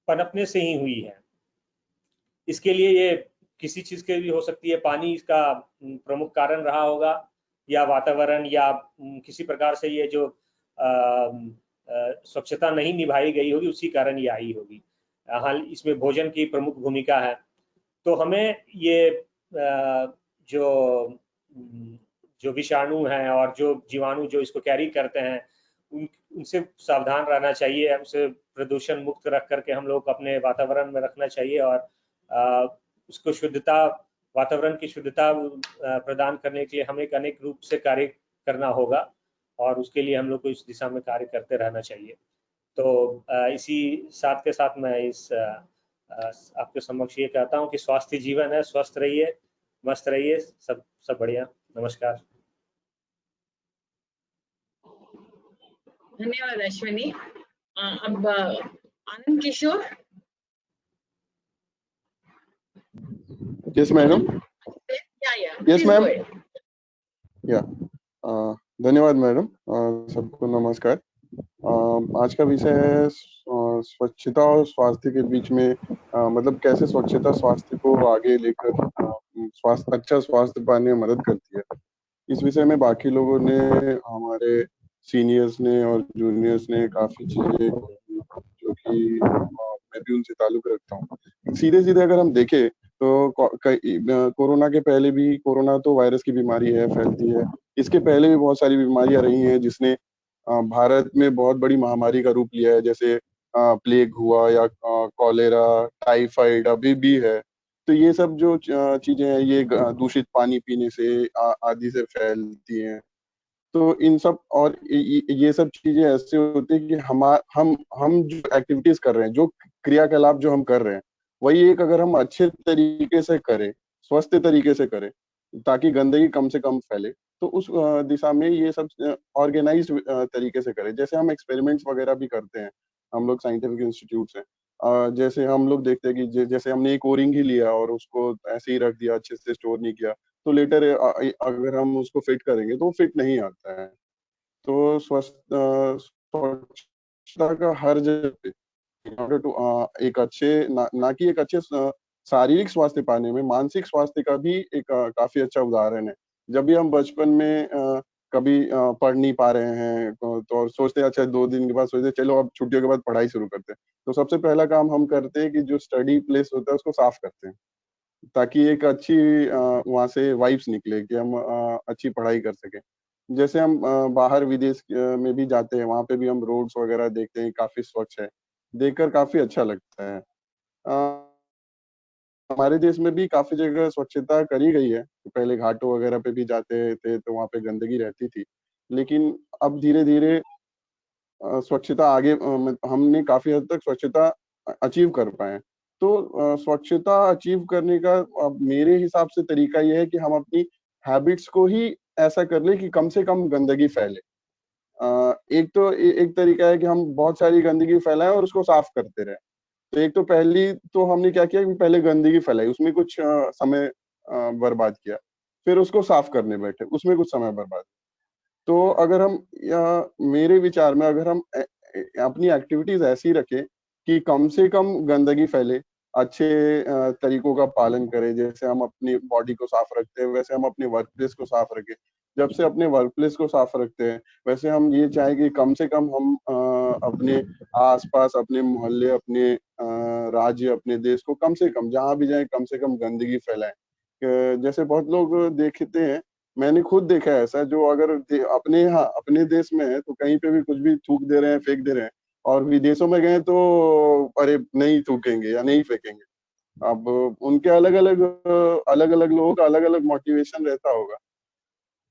Speaker 8: पनपने से ही हुई है। इसके लिए ये किसी चीज के भी हो सकती है, पानी इसका प्रमुख कारण रहा होगा, या वातावरण, या किसी प्रकार से ये जो स्वच्छता नहीं निभाई गई होगी उसी कारण ये आई होगी। हाल इसमें भोजन की प्रमुख भूमिका है। तो हमें ये जो विषाणु हैं और जो जीवाणु जो इसको कैरी करते हैं उनसे सावधान रहना चाहिए, उसे प्रदूषण मुक्त रख करके हम लोग अपने वातावरण में रखना चाहिए, और उसको शुद्धता, वातावरण की शुद्धता प्रदान करने के लिए हमें अनेक रूप से कार्य करना होगा, और उसके लिए हम लोग को इस दिशा में कार्य करते रहना चाहिए। तो इसी साथ के साथ मैं इस आपके समक्ष ये कहता हूँ कि स्वास्थ्य जीवन है, स्वस्थ रहिए, मस्त रहिए, सब बढ़िया। नमस्कार।
Speaker 2: धन्यवाद अश्विनी। अब Anand Kishore.
Speaker 9: Yes madam. Yes ma'am. Yeah धन्यवाद मैडम। सबको नमस्कार। आज का विषय है स्वच्छता और स्वास्थ्य के बीच में, मतलब कैसे स्वच्छता स्वास्थ्य को आगे लेकर अच्छा स्वास्थ्य पाने में मदद करती है। इस विषय में बाकी लोगों ने, हमारे सीनियर्स ने और जूनियर्स ने काफी चीजें जो कि मैं भी उनसे ताल्लुक रखता हूँ। सीधे सीधे अगर हम देखें तो कोरोना के पहले भी, कोरोना तो वायरस की बीमारी है, फैलती है। इसके पहले भी बहुत सारी बीमारियां रही हैं जिसने भारत में बहुत बड़ी महामारी का रूप लिया है, जैसे प्लेग हुआ या कॉलेरा, टाइफाइड अभी भी है। तो ये सब जो चीजें हैं ये दूषित पानी पीने से आदि से फैलती हैं। तो इन सब और ये सब चीजें ऐसे होती है कि हम जो एक्टिविटीज कर रहे हैं, जो क्रियाकलाप जो हम कर रहे हैं, वही एक अगर हम अच्छे तरीके से करें, स्वस्थ तरीके से करें, ताकि गंदगी कम से कम फैले, तो उस दिशा में ये सब ऑर्गेनाइज्ड तरीके से करें। जैसे हम एक्सपेरिमेंट्स वगैरह भी करते हैं, हम लोग साइंटिफिक इंस्टीट्यूट हैं। जैसे हम लोग देखते हैं कि जैसे हमने एक ओरिंग ही लिया और उसको ऐसे ही रख दिया, अच्छे से स्टोर नहीं किया, तो लेटर अगर हम उसको फिट करेंगे तो वो फिट नहीं आता है। तो स्वच्छता का हर जगह पे एक अच्छे ना कि एक अच्छे शारीरिक स्वास्थ्य पाने में, मानसिक स्वास्थ्य का भी एक काफी अच्छा उदाहरण है। जब भी हम बचपन में कभी पढ़ नहीं पा रहे हैं तो सोचते हैं, अच्छा 2 दिन के बाद सोचते हैं चलो अब छुट्टियों के बाद पढ़ाई शुरू करते हैं। तो सबसे पहला काम हम करते हैं कि जो स्टडी प्लेस होता है उसको साफ करते हैं, ताकि एक अच्छी वहाँ से वाइब्स निकले कि हम अच्छी पढ़ाई कर सकें। जैसे हम बाहर विदेश में भी जाते हैं, वहाँ पे भी हम रोड्स वगैरह देखते हैं, काफी स्वच्छ है, देखकर काफी अच्छा लगता है। हमारे देश में भी काफी जगह स्वच्छता करी गई है। पहले घाटों वगैरह पे भी जाते थे तो वहाँ पे गंदगी रहती थी, लेकिन अब धीरे धीरे स्वच्छता आगे हमने काफी हद तक स्वच्छता अचीव कर पाए। तो तो स्वच्छता अचीव करने का अब मेरे हिसाब से तरीका ये है कि हम अपनी हैबिट्स को ही ऐसा कर ले कि कम से कम गंदगी फैले। एक तरीका है कि हम बहुत सारी गंदगी फैलाएं और उसको साफ करते रहें। तो एक तो पहली तो हमने क्या किया कि पहले गंदगी फैलाई, उसमें कुछ समय बर्बाद किया, फिर उसको साफ करने बैठे, उसमें कुछ समय बर्बाद। तो अगर हम मेरे विचार में अगर हम अपनी एक्टिविटीज ऐसी रखें कि कम से कम गंदगी फैले, अच्छे तरीकों का पालन करें, जैसे हम अपनी बॉडी को साफ रखते हैं वैसे हम अपने वर्क प्लेस को साफ रखें। जब से अपने वर्क प्लेस को साफ रखते हैं वैसे हम ये चाहें कि कम से कम हम अपने आसपास, अपने मोहल्ले, अपने राज्य, अपने देश को कम से कम जहाँ भी जाएं कम से कम गंदगी फैलाएं। जैसे बहुत लोग देखते हैं, मैंने खुद देखा है ऐसा, जो अगर अपने देश में है तो कहीं पे भी कुछ भी थूक दे रहे हैं, फेंक दे रहे हैं, और विदेशों में गए तो अरे नहीं थूकेंगे या नहीं फेंकेंगे। अब उनके अलग अलग लोगों का अलग अलग मोटिवेशन रहता होगा।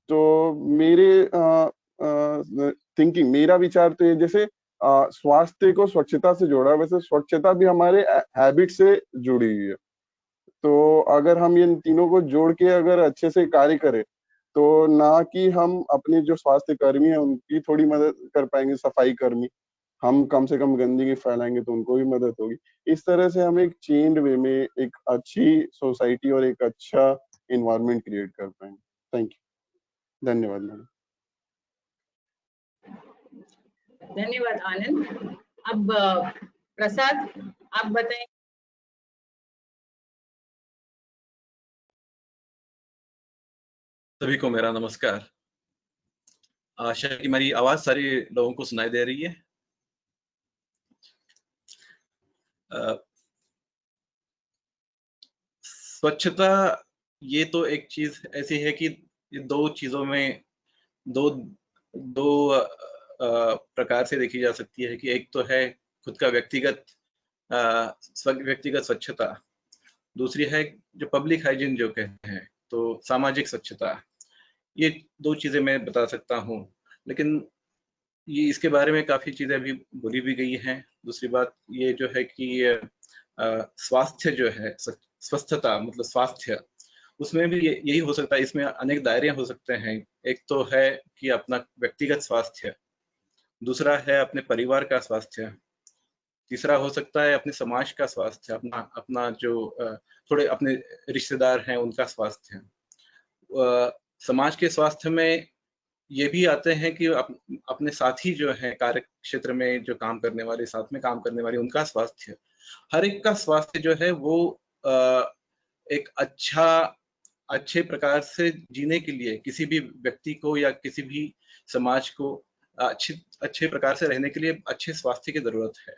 Speaker 9: तो मेरे थिंकिंग, मेरा विचार तो ये, जैसे स्वास्थ्य को स्वच्छता से जोड़ा, वैसे स्वच्छता भी हमारे हैबिट से जुड़ी हुई है। तो अगर हम इन तीनों को जोड़ के अगर अच्छे से कार्य करें, तो ना कि हम अपने जो स्वास्थ्य कर्मी हैं उनकी थोड़ी मदद कर पाएंगे, सफाई कर्मी, हम कम से कम गंदगी फैलाएंगे तो उनको भी मदद होगी। इस तरह से हम एक चेन्ड वे में एक अच्छी सोसाइटी और एक अच्छा एनवायरनमेंट क्रिएट कर पाएंगे। थैंक यू, धन्यवाद मैडम।
Speaker 2: धन्यवाद आनंद। अब प्रसाद, आप बताएं।
Speaker 10: सभी को मेरा नमस्कार। आशा है कि मेरी आवाज सारी लोगों को सुनाई दे रही है। स्वच्छता ये तो एक चीज ऐसी है कि ये दो चीजों में दो प्रकार से देखी जा सकती है कि एक तो है खुद का व्यक्तिगत स्वच्छता, दूसरी है जो पब्लिक हाइजीन जो कहते हैं, तो सामाजिक स्वच्छता। ये दो चीजें मैं बता सकता हूँ, लेकिन ये इसके बारे में काफी चीजें अभी बोली भी गई हैं। दूसरी बात ये जो है कि स्वास्थ्य जो है, स्वस्थता मतलब स्वास्थ्य, उसमें भी यही हो सकता है। इसमें अनेक दायरे हो सकते हैं। एक तो है कि अपना व्यक्तिगत स्वास्थ्य, दूसरा है अपने परिवार का स्वास्थ्य, तीसरा हो सकता है अपने समाज का स्वास्थ्य, अपना जो थोड़े अपने रिश्तेदार हैं उनका स्वास्थ्य। समाज के स्वास्थ्य में ये भी आते हैं कि अपने साथी जो है कार्य क्षेत्र में जो काम करने वाले, साथ में काम करने वाले, उनका स्वास्थ्य। हर एक का स्वास्थ्य जो है वो एक अच्छे प्रकार से जीने के लिए किसी भी व्यक्ति को या किसी भी समाज को अच्छे प्रकार से रहने के लिए अच्छे स्वास्थ्य की जरूरत है।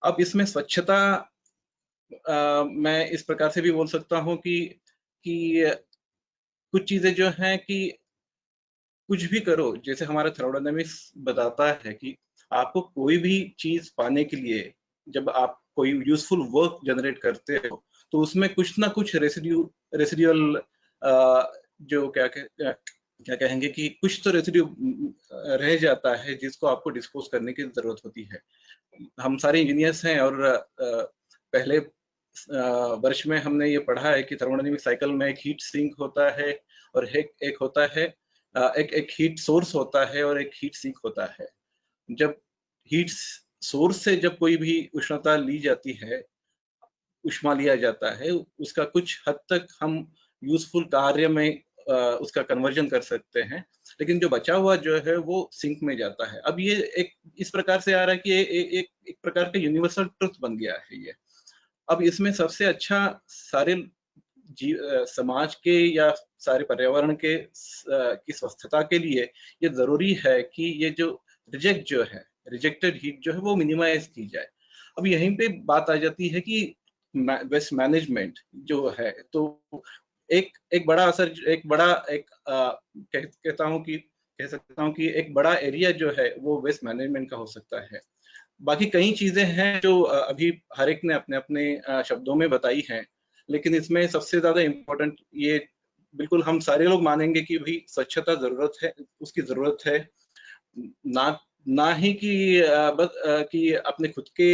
Speaker 10: अब इसमें स्वच्छता मैं इस प्रकार से भी बोल सकता हूँ कि कुछ चीजें जो हैं कि कुछ भी करो, जैसे हमारा थर्मोडायनामिक्स बताता है कि आपको कोई भी चीज पाने के लिए जब आप कोई यूजफुल वर्क जनरेट करते हो तो उसमें कुछ ना कुछ रेसिडुअल जो क्या कहेंगे कि कुछ तो रेसिड्यू रह जाता है जिसको आपको डिस्पोज करने की जरूरत होती है। हम सारे इंजीनियर्स हैं और पहले वर्ष में हमने ये पढ़ा है कि थर्मोडायनामिक साइकिल में एक हीट सिंक होता है और एक होता है एक हीट सोर्स होता है और एक हीट सिंक होता है। जब हीट सोर्स से जब कोई भी उष्णता ली जाती है, उष्मा लिया जाता है, उसका कुछ हद तक हम यूजफुल कार्य में उसका कन्वर्जन कर सकते हैं, लेकिन जो बचा हुआ जो है वो सिंक में जाता है। अब ये एक इस प्रकार से आ रहा है कि एक प्रकार का यूनिवर्सल ट्रुथ बन गया है ये। अब इसमें सबसे अच्छा सारे समाज के या सारे पर्यावरण के की स्वस्थता के लिए ये जरूरी है कि ये जो रिजेक्टेड हीट जो है वो मिनिमाइज की जाए। अब यहीं पे बात आ जाती है कि वेस्ट मैनेजमेंट जो है, तो एक बड़ा असर, कह सकता हूँ कि एक बड़ा एरिया जो है वो वेस्ट मैनेजमेंट का हो सकता है। बाकी कई चीजें हैं जो अभी हर एक ने अपने अपने शब्दों में बताई हैं, लेकिन इसमें सबसे ज्यादा इम्पोर्टेंट ये बिल्कुल हम सारे लोग मानेंगे कि भाई स्वच्छता जरूरत है, उसकी जरूरत है, ना ही कि अपने खुद के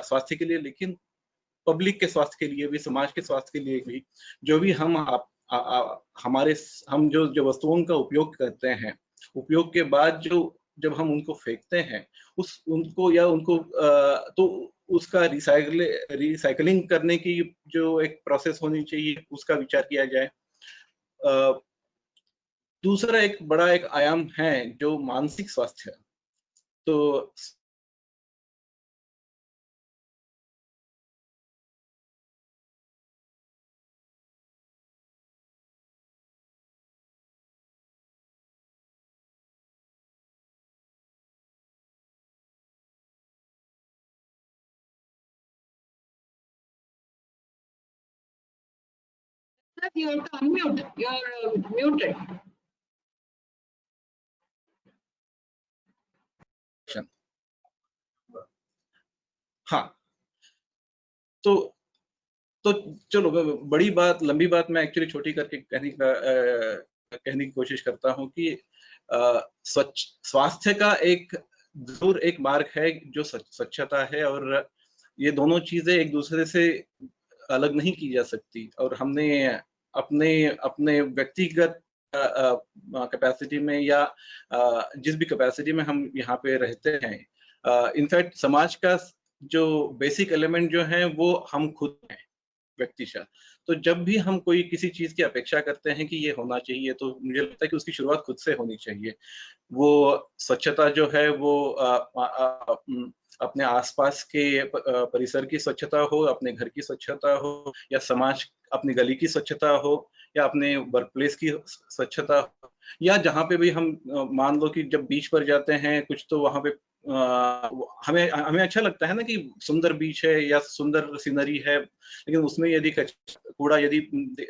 Speaker 10: स्वास्थ्य के लिए, लेकिन पब्लिक के स्वास्थ्य के लिए भी, समाज के स्वास्थ्य के लिए भी, जो भी हम हम जो वस्तुओं का उपयोग करते हैं, उपयोग के बाद जब हम उनको फेंकते हैं, तो उसका रिसाइकलिंग करने की जो एक प्रोसेस होनी चाहिए, उसका विचार किया जाए। दूसरा एक बड़ा एक आयाम है जो मानसिक स्वास्थ्य है। तो
Speaker 2: You have to unmute. You are muted.
Speaker 10: हाँ, तो चलो, बड़ी बात, लंबी बात मैं एक्चुअली छोटी करके कहने की कोशिश करता हूँ कि स्वास्थ्य का जरूर एक मार्ग है जो स्वच्छता है, और ये दोनों चीजें एक दूसरे से अलग नहीं की जा सकती। और हमने अपने व्यक्तिगत कैपेसिटी में या जिस भी कैपेसिटी में हम यहाँ पे रहते हैं, इनफैक्ट समाज का जो बेसिक एलिमेंट जो है वो हम खुद हैं, व्यक्तिशः। तो जब भी हम कोई किसी चीज की अपेक्षा करते हैं कि ये होना चाहिए, तो मुझे लगता है कि उसकी शुरुआत खुद से होनी चाहिए। वो स्वच्छता जो है वो अपने आसपास के परिसर की स्वच्छता हो, अपने घर की स्वच्छता हो, या समाज अपनी गली की स्वच्छता हो, या अपने वर्क प्लेस की स्वच्छता हो, या जहाँ पे भी हम मान लो कि जब बीच पर जाते हैं कुछ, तो वहाँ पे हमें अच्छा लगता है ना कि सुंदर बीच है या सुंदर सीनरी है, लेकिन उसमें यदि कूड़ा यदि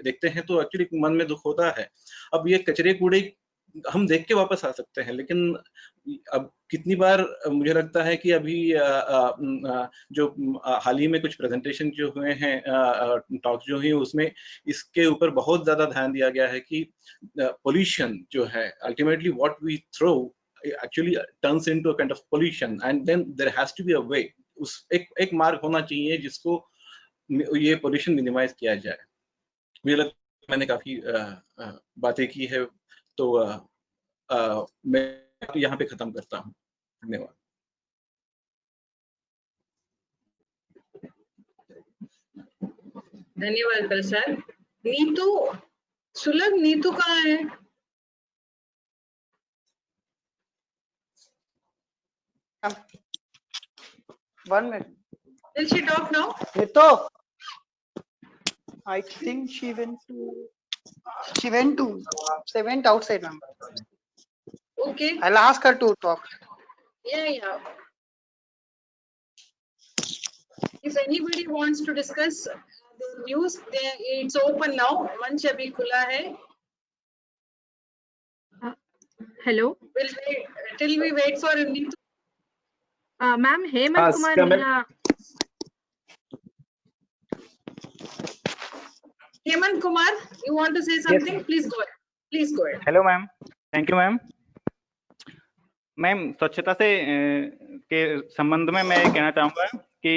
Speaker 10: देखते हैं तो एक्चुअली मन में दुख होता है। अब ये कचरे कूड़े हम देख के वापस आ सकते हैं, लेकिन अब कितनी बार मुझे लगता है कि अभी जो हाल ही में कुछ प्रेजेंटेशन जो हुए हैं, टॉक्स जो हुई, उसमें इसके ऊपर बहुत ज्यादा ध्यान दिया गया है कि पोल्यूशन जो है, ultimately what we throw actually turns into a kind of pollution, and then there has to be a way, एक मार्ग होना चाहिए जिसको ये पोल्यूशन मिनिमाइज किया जाए। मुझे लगता है मैंने काफी बातें की है, तो मैं यहाँ पे खत्म करता हूँ। धन्यवाद।
Speaker 2: धन्यवाद प्रसाद। नीतू, सुलभ, नीतू कहाँ है?
Speaker 6: One minute.
Speaker 2: Will she talk now?
Speaker 6: Nito, I think she went outside now.
Speaker 2: Okay.
Speaker 6: I'll ask her to talk.
Speaker 2: Yeah. If anybody wants to discuss the news, it's open now. मंच अभी खुला है।
Speaker 11: Hello.
Speaker 2: Till we wait for Neetu.
Speaker 11: Ma'am, Hemant Kumar Meena.
Speaker 2: Hemant Kumar, you want to say something? Yes. Please go ahead.
Speaker 12: Hello ma'am. Thank you ma'am. Ma'am, स्वच्छता से के संबंध में मैं कहना चाहूंगा कि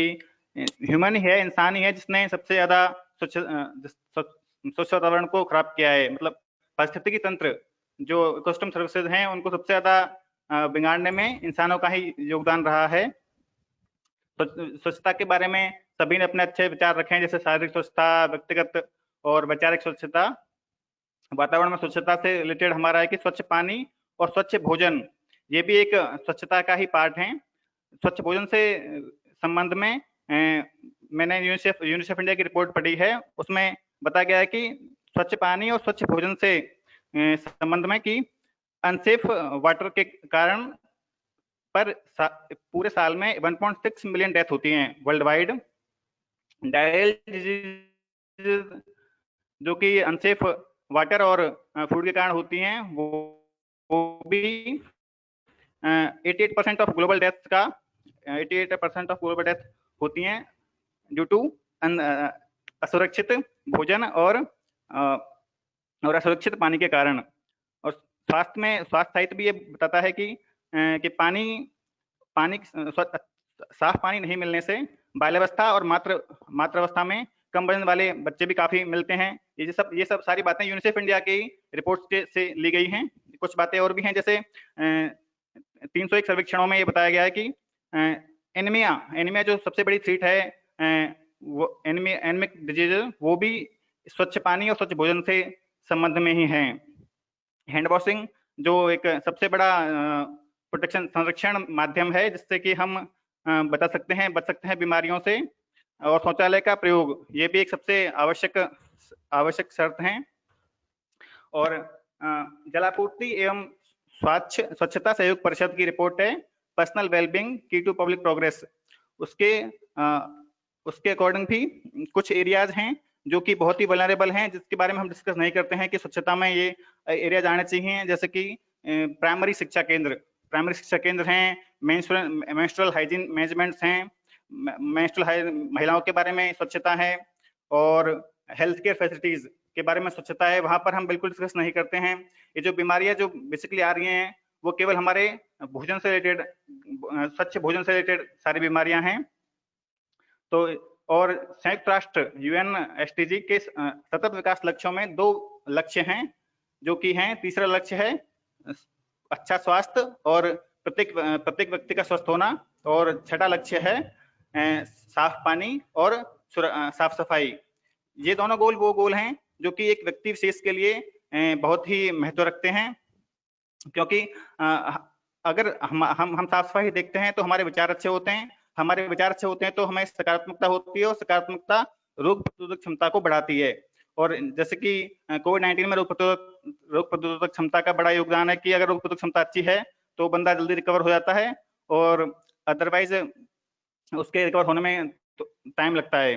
Speaker 12: ह्यूमन ही है, इंसान ही है जिसने सबसे ज्यादा स्वच्छ वातावरण को खराब किया है। मतलब पारिस्थितिकी तंत्र जो इकोसिस्टम सर्विसेज हैं उनको सबसे ज्यादा बिगाड़ने में इंसानों का ही योगदान रहा है। स्वच्छता के बारे में सभी ने अपने अच्छे विचार रखे हैं, जैसे शारीरिक स्वच्छता, व्यक्तिगत और वैचारिक स्वच्छता। वातावरण में स्वच्छता से रिलेटेड हमारा है कि स्वच्छ पानी और स्वच्छ भोजन, ये भी एक स्वच्छता का ही पार्ट है। स्वच्छ भोजन से संबंध में मैंने यूनिसेफ इंडिया की रिपोर्ट पढ़ी है, उसमें बताया गया है कि स्वच्छ पानी और स्वच्छ भोजन से संबंध में कि अनसेफ वाटर के कारण पर पूरे साल में 1.6 मिलियन डेथ होती हैं वर्ल्ड वाइड। डायल डिजीज जो कि अनसेफ वाटर और फूड के कारण होती हैं, वो भी 88% ऑफ ग्लोबल डेथ का 88% ऑफ ग्लोबल डेथ होती हैं ड्यू टू असुरक्षित भोजन और असुरक्षित पानी के कारण। और स्वास्थ्य साहित्य भी ये बताता है कि पानी साफ पानी नहीं मिलने से बाल्यावस्था और मातृावस्था में कम वजन वाले बच्चे भी काफी मिलते हैं। ये सब सारी बातें यूनिसेफ इंडिया की रिपोर्ट से ली गई हैं। कुछ बातें और भी हैं, जैसे 301 सर्वेक्षणों में ये बताया गया है कि एनीमिया जो सबसे बड़ी थ्रेट है, वो एनीमिक डिजीज, वो भी स्वच्छ पानी और स्वच्छ भोजन से संबंध में ही है। हैंड वॉशिंग जो एक सबसे बड़ा प्रोटेक्शन संरक्षण माध्यम है, जिससे कि हम बच सकते हैं बीमारियों से। और शौचालय का प्रयोग, ये भी एक सबसे आवश्यक शर्त है। और जलापूर्ति एवं स्वच्छता सहयोग परिषद की रिपोर्ट है पर्सनल वेलबींग की टू पब्लिक प्रोग्रेस। उसके अकॉर्डिंग भी कुछ एरियाज हैं जो कि बहुत ही वल्नरेबल हैं, जिसके बारे में हम डिस्कस नहीं करते हैं कि स्वच्छता में ये एरियाज आने चाहिए, जैसे कि प्राइमरी शिक्षा केंद्र हैं, मेंस्ट्रुअल हाइजीन मैनेजमेंट्स हैं, महिलाओं के बारे में स्वच्छता है, और हेल्थ केयर फैसिलिटीज के बारे में स्वच्छता है। वहां पर हम बिल्कुल डिस्कस नहीं करते हैं। ये जो बीमारियां जो बेसिकली आ रही हैं, वो केवल हमारे भोजन से रिलेटेड, स्वच्छ भोजन से रिलेटेड सारी बीमारियां हैं। तो और संयुक्त राष्ट्र UNSDG के सतत विकास लक्ष्यों में 2 लक्ष्य हैं, जो कि हैं, तीसरा लक्ष्य है अच्छा स्वास्थ्य और प्रत्येक व्यक्ति का स्वस्थ होना, और छठा लक्ष्य है साफ पानी और साफ सफाई। ये दोनों गोल वो गोल हैं जो कि एक व्यक्ति विशेष के लिए बहुत ही महत्व रखते हैं, क्योंकि अगर हम साफ सफाई देखते हैं तो हमारे विचार अच्छे होते हैं, तो हमें सकारात्मकता होती है, और सकारात्मकता रोग प्रतिरोधक क्षमता को बढ़ाती है। और जैसे कि कोविड-19 में रोग प्रतिरोधक क्षमता का बड़ा योगदान है कि अगर रोग प्रतिरोधक क्षमता अच्छी है तो बंदा जल्दी रिकवर हो जाता है, और अदरवाइज उसके रिकवर होने में टाइम लगता है।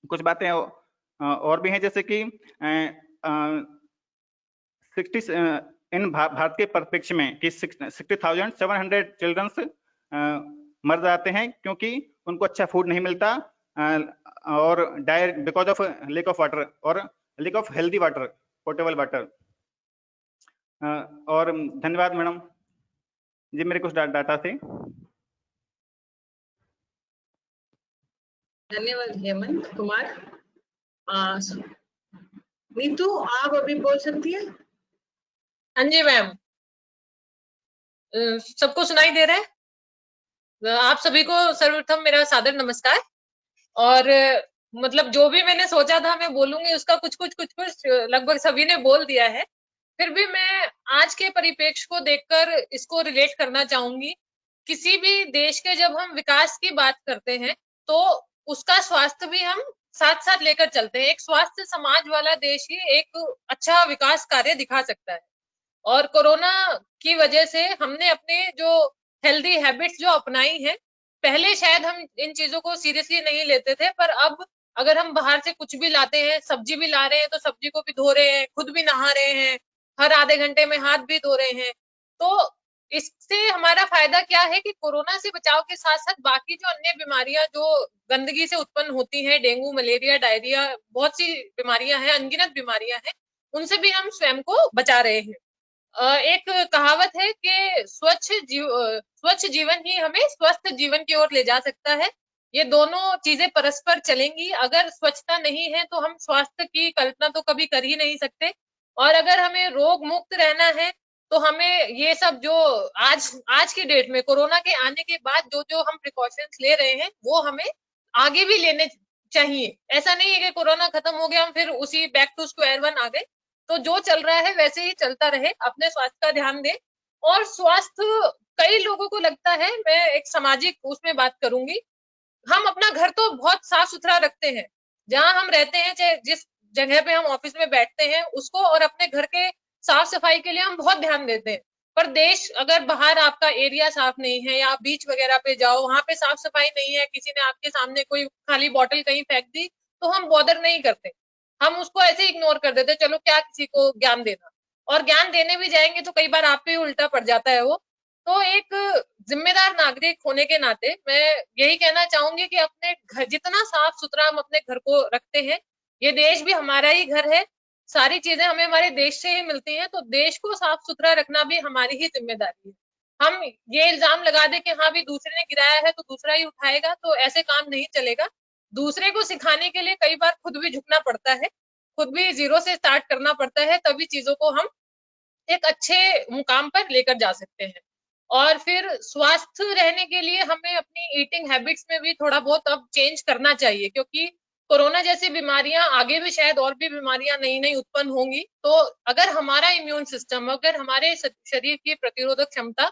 Speaker 12: कुछ बातें और भी हैं, जैसे कि भारत के परिप्रेक्ष्य में कि 60,700 चिल्ड्रंस मर जाते हैं क्योंकि उनको अच्छा फूड नहीं मिलता, और because of lack of water और lack of healthy water, portable water. और धन्यवाद मैडम जी, मेरे कुछ डाटा थे।
Speaker 2: धन्यवाद हेमंत कुमार। नीतू, आप अभी बोल सकती है?
Speaker 13: हाँ जी मैम, सबको सुनाई दे रहा है? आप सभी को सर्वप्रथम मेरा सादर नमस्कार। और मतलब जो भी मैंने सोचा था मैं बोलूंगी, उसका कुछ लगभग सभी ने बोल दिया है। फिर भी मैं आज के परिप्रेक्ष्य को देखकर इसको रिलेट करना चाहूंगी। किसी भी देश के जब हम विकास की बात करते हैं तो उसका स्वास्थ्य भी हम साथ साथ लेकर चलते हैं। एक स्वास्थ्य समाज वाला देश ही एक अच्छा विकास कार्य दिखा सकता है। और कोरोना की वजह से हमने अपने जो हेल्दी हैबिट्स जो अपनाई हैं, पहले शायद हम इन चीजों को सीरियसली नहीं लेते थे, पर अब अगर हम बाहर से कुछ भी लाते हैं, सब्जी भी ला रहे हैं तो सब्जी को भी धो रहे हैं, खुद भी नहा रहे हैं, हर आधे घंटे में हाथ भी धो रहे हैं। तो इससे हमारा फायदा क्या है कि कोरोना से बचाव के साथ साथ बाकी जो अन्य बीमारियां जो गंदगी से उत्पन्न होती हैं, डेंगू, मलेरिया, डायरिया, बहुत सी बीमारियां हैं, अनगिनत बीमारियां हैं, उनसे भी हम स्वयं को बचा रहे हैं। एक कहावत है कि स्वच्छ जीवन ही हमें स्वस्थ जीवन की ओर ले जा सकता है। ये दोनों चीजें परस्पर चलेंगी। अगर स्वच्छता नहीं है तो हम स्वास्थ्य की कल्पना तो कभी कर ही नहीं सकते, और अगर हमें रोग मुक्त रहना है तो हमें ये सब जो आज की डेट में कोरोना के आने के बाद जो हम प्रिकॉशंस ले रहे हैं वो हमें आगे भी लेने चाहिए। ऐसा नहीं है कि कोरोना खत्म हो गया हम फिर उसी बैक टू स्क्वायर वन आ गए। तो जो चल रहा है वैसे ही चलता रहे, अपने स्वास्थ्य का ध्यान दें। और स्वास्थ्य, कई लोगों को लगता है, मैं एक सामाजिक उसमें बात करूंगी, हम अपना घर तो बहुत साफ सुथरा रखते हैं, जहां हम रहते हैं, चाहे जिस जगह पे हम ऑफिस में बैठते हैं उसको, और अपने घर के साफ सफाई के लिए हम बहुत ध्यान देते हैं। पर देश, अगर बाहर आपका एरिया साफ नहीं है या आप बीच वगैरह पे जाओ, वहां पे साफ सफाई नहीं है, किसी ने आपके सामने कोई खाली बोतल कहीं फेंक दी तो हम बॉदर नहीं करते, हम उसको ऐसे इग्नोर कर देते, चलो क्या किसी को ज्ञान देना। और ज्ञान देने भी जाएंगे तो कई बार आप पे उल्टा पड़ जाता है वो। तो एक जिम्मेदार नागरिक होने के नाते मैं यही कहना चाहूंगी कि अपने घर जितना साफ सुथरा हम अपने घर को रखते हैं, ये देश भी हमारा ही घर है, सारी चीजें हमें हमारे देश से ही मिलती हैं, तो देश को साफ सुथरा रखना भी हमारी ही जिम्मेदारी है। हम ये इल्जाम लगा दे कि हाँ भी दूसरे ने गिराया है तो दूसरा ही उठाएगा, तो ऐसे काम नहीं चलेगा। दूसरे को सिखाने के लिए कई बार खुद भी झुकना पड़ता है, खुद भी जीरो से स्टार्ट करना पड़ता है, तभी चीजों को हम एक अच्छे मुकाम पर लेकर जा सकते हैं। और फिर स्वस्थ रहने के लिए हमें अपनी ईटिंग हैबिट्स में भी थोड़ा बहुत अब चेंज करना चाहिए, क्योंकि कोरोना जैसी बीमारियां आगे भी शायद और भी बीमारियां नई नई उत्पन्न होंगी। तो अगर हमारा इम्यून सिस्टम, अगर हमारे शरीर की प्रतिरोधक क्षमता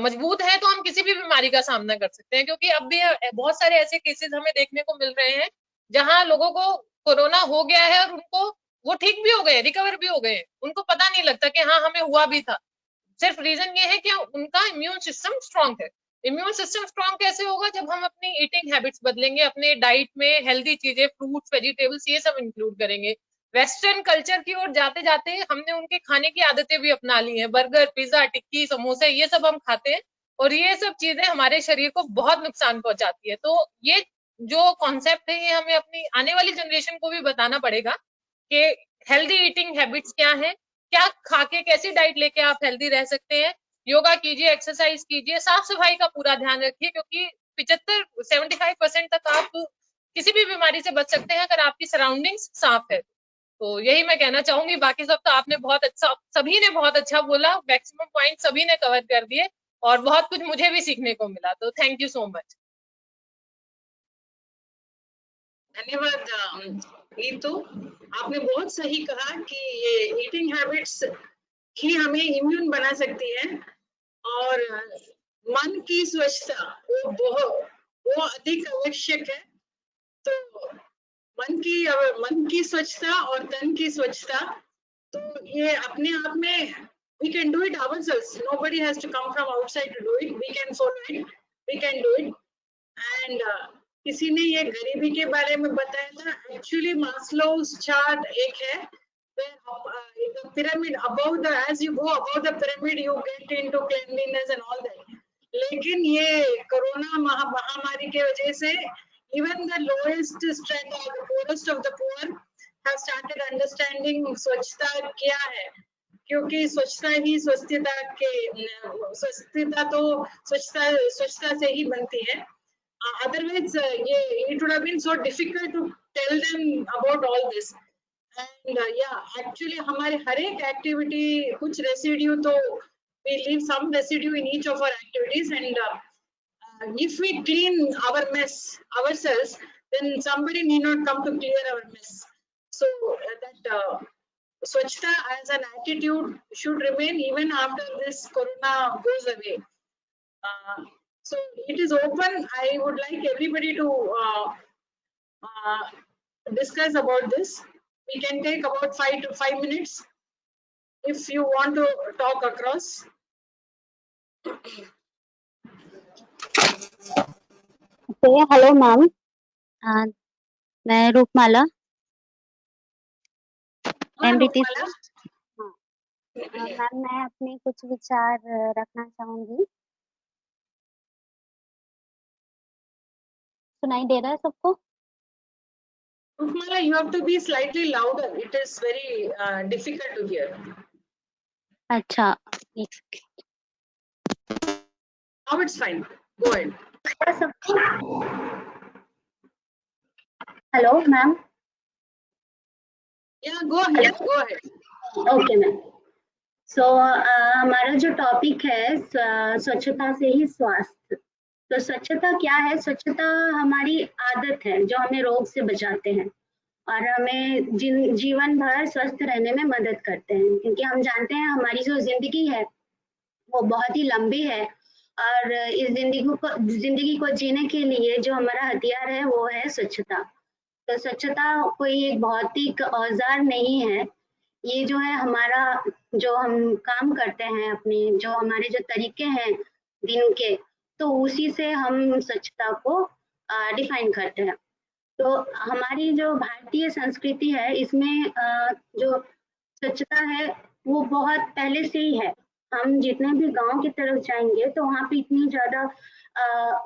Speaker 13: मजबूत है, तो हम किसी भी बीमारी का सामना कर सकते हैं। क्योंकि अब भी बहुत सारे ऐसे केसेस हमें देखने को मिल रहे हैं जहां लोगों को कोरोना हो गया है और उनको वो ठीक भी हो गए, रिकवर भी हो गए, उनको पता नहीं लगता कि हाँ हमें हुआ भी था। सिर्फ रीजन ये है कि उनका इम्यून सिस्टम स्ट्रांग है। इम्यून सिस्टम स्ट्रांग कैसे होगा? जब हम अपनी ईटिंग हैबिट्स बदलेंगे, अपने डाइट में हेल्दी चीजें, फ्रूट्स, वेजिटेबल्स, ये सब इंक्लूड करेंगे। वेस्टर्न कल्चर की ओर जाते जाते हमने उनके खाने की आदतें भी अपना ली हैं, बर्गर, पिज्जा, टिक्की, समोसे, ये सब हम खाते हैं और ये सब चीजें हमारे शरीर को बहुत नुकसान पहुंचाती है। तो ये जो कॉन्सेप्ट है, ये हमें अपनी आने वाली जनरेशन को भी बताना पड़ेगा कि हेल्दी ईटिंग हैबिट्स क्या है, क्या खा के कैसी डाइट लेके आप हेल्दी रह सकते हैं। योगा कीजिए, एक्सरसाइज कीजिए, साफ सफाई का पूरा ध्यान रखिए, क्योंकि 75% तक आप किसी भी बीमारी से बच सकते हैं अगर आपकी सराउंडिंग्स साफ है। तो यही मैं कहना चाहूंगी। बाकी सब तो आपने बहुत अच्छा, सभी ने बहुत अच्छा बोला, मैक्सिमम पॉइंट सभी ने कवर कर दिए और बहुत कुछ मुझे भी सीखने को मिला। तो थैंक यू सो मच।
Speaker 2: धन्यवाद नीतू, आपने बहुत सही कहा कि ये ईटिंग हैबिट्स ही हमें इम्यून बना सकती है और मन की स्वच्छता वो अधिक आवश्यक है। तो मन की स्वच्छता और तन की स्वच्छता, तो ये अपने आप में we can do it ourselves. Nobody has to come from outside to do it. We can follow it. We can do it. And किसी ने ये गरीबी के बारे में बताया था। Actually, Maslow's chart एक है, where the pyramid above the, as you go above the pyramid, you get into cleanliness and all that. लेकिन ये कोरोना महामारी के वजह से even the lowest strata, the poorest of the poor, have started understanding स्वच्छता क्या है, क्योंकि स्वच्छता ही स्वच्छता तो स्वच्छता से ही बनती है। Otherwise, it would have been so difficult to tell them about all this. And actually, हमारे हर एक activity कुछ residue, तो we leave some residue in each of our activities, and if we clean our mess ourselves, then somebody need not come to clear our mess. So that swachhta as an attitude should remain even after this corona goes away. So it is open. I would like everybody to discuss about this. We can take about 5 minutes if you want to talk across.
Speaker 5: Hello ma'am, मैं रूपमाला MBT से। Ma'am, मैं अपने कुछ विचार रखना चाहूंगी। सुनाई दे रहा है सबको?
Speaker 2: Rupmala, you have to be slightly louder. It is very difficult to hear.
Speaker 5: अच्छा,
Speaker 2: now it's fine. Go ahead.
Speaker 5: Hello ma'am.
Speaker 2: Yeah, go ahead. Go ahead.
Speaker 5: Okay ma'am. So हमारा जो टॉपिक है स्वच्छता से ही स्वास्थ्य। तो स्वच्छता क्या है? स्वच्छता हमारी आदत है जो हमें रोग से बचाते हैं और हमें जीवन भर स्वस्थ रहने में मदद करते हैं, क्योंकि हम जानते हैं हमारी जो जिंदगी है वो बहुत ही लंबी है और इस जिंदगी को जीने के लिए जो हमारा हथियार है वो है स्वच्छता। तो स्वच्छता कोई एक भौतिक औजार नहीं है, ये जो है हमारा जो हम काम करते हैं, अपने जो हमारे जो तरीके हैं दिन के, तो उसी से हम स्वच्छता को डिफाइन करते हैं। तो हमारी जो भारतीय संस्कृति है इसमें जो स्वच्छता है वो बहुत पहले से ही है। हम जितने भी गांव की तरफ जाएंगे तो वहाँ पे इतनी ज्यादा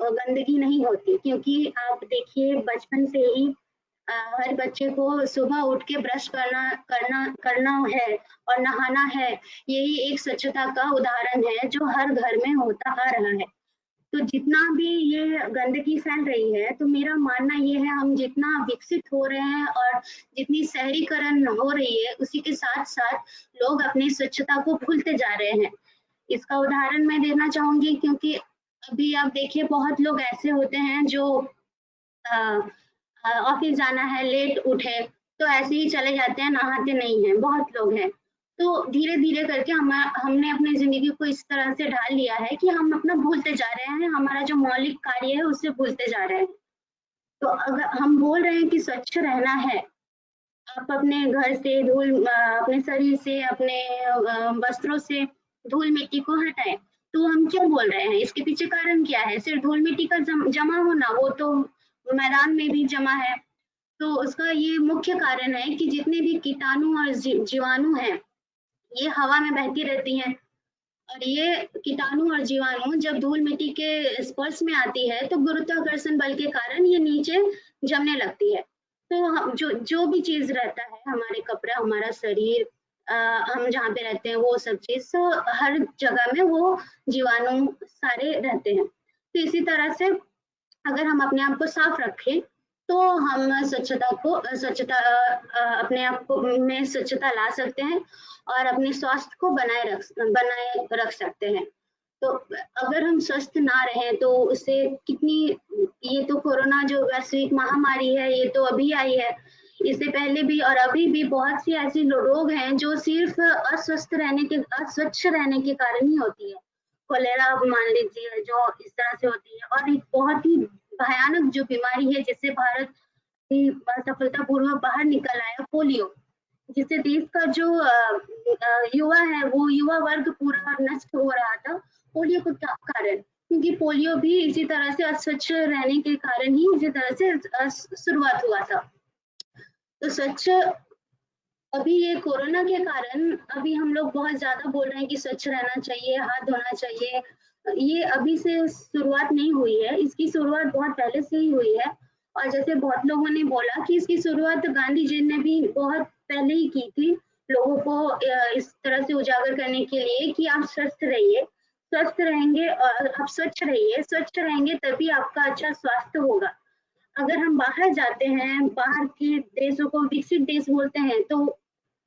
Speaker 5: गंदगी नहीं होती, क्योंकि आप देखिए बचपन से ही हर बच्चे को सुबह उठ के ब्रश करना है और नहाना है, यही एक स्वच्छता का उदाहरण है जो हर घर में होता आ रहा है। तो जितना भी ये गंदगी फैल रही है, तो मेरा मानना ये है हम जितना विकसित हो रहे हैं और जितनी शहरीकरण हो रही है, उसी के साथ साथ लोग अपनी स्वच्छता को भूलते जा रहे हैं। इसका उदाहरण मैं देना चाहूंगी, क्योंकि अभी आप देखिए बहुत लोग ऐसे होते हैं जो ऑफिस जाना है, लेट उठे तो ऐसे ही चले जाते हैं, नहाते नहीं हैं, बहुत लोग हैं। तो धीरे धीरे करके हमने अपनी जिंदगी को इस तरह से ढाल लिया है कि हम अपना भूलते जा रहे हैं, हमारा जो मौलिक कार्य है उससे भूलते जा रहे हैं। तो अगर हम बोल रहे हैं कि स्वच्छ रहना है, आप अपने घर से धूल, अपने शरीर से, अपने वस्त्रों से धूल मिट्टी को हटाएं, तो हम क्यों बोल रहे हैं? इसके पीछे कारण क्या है? सिर्फ धूल मिट्टी का जमा होना, वो तो मैदान में भी जमा है। तो उसका ये मुख्य कारण है कि जितने भी कीटाणु और जीवाणु हैं, ये हवा में बहती रहती हैं, और ये कीटाणु और जीवाणु जब धूल मिट्टी के स्पर्श में आती है तो गुरुत्वाकर्षण बल के कारण ये नीचे जमने लगती है। तो जो भी चीज रहता है, हमारे कपड़ा, हमारा शरीर, हम जहाँ पे रहते हैं, वो सब चीज, तो हर जगह में वो जीवाणु सारे रहते हैं। तो इसी तरह से अगर हम अपने आप को साफ रखें तो हम अपने आप को में स्वच्छता ला सकते हैं और अपने स्वास्थ्य को बनाए रख सकते हैं। तो अगर हम स्वस्थ ना रहें तो उससे कितनी, ये तो कोरोना जो वैश्विक महामारी है, ये तो अभी आई है, इससे पहले भी और अभी भी बहुत सी ऐसी रोग हैं जो सिर्फ अस्वच्छ रहने के कारण ही होती है। कोलेरा मान लीजिए, जो इस तरह से होती है, और एक बहुत ही भयानक जो बीमारी है जिससे भारत सफलतापूर्वक बाहर निकल आया, पोलियो, जिससे देश का जो युवा है, वो युवा वर्ग पूरा नष्ट हो रहा था पोलियो के कारण, क्योंकि पोलियो भी इसी तरह से अस्वच्छ रहने के कारण ही इसी तरह से शुरुआत हुआ था। तो स्वच्छ, अभी ये कोरोना के कारण अभी हम लोग बहुत ज्यादा बोल रहे हैं कि स्वच्छ रहना चाहिए, हाथ धोना चाहिए। ये अभी से शुरुआत नहीं हुई है, इसकी शुरुआत बहुत पहले से ही हुई है। और जैसे बहुत लोगों ने बोला कि इसकी शुरुआत गांधी जी ने भी बहुत पहले ही की थी, लोगों को इस तरह से उजागर करने के लिए कि आप स्वस्थ रहिए, स्वस्थ रहेंगे और आप स्वच्छ रहिए, स्वच्छ रहेंगे तभी आपका अच्छा स्वास्थ्य होगा। अगर हम बाहर जाते हैं, बाहर के देशों को विकसित देश बोलते हैं, तो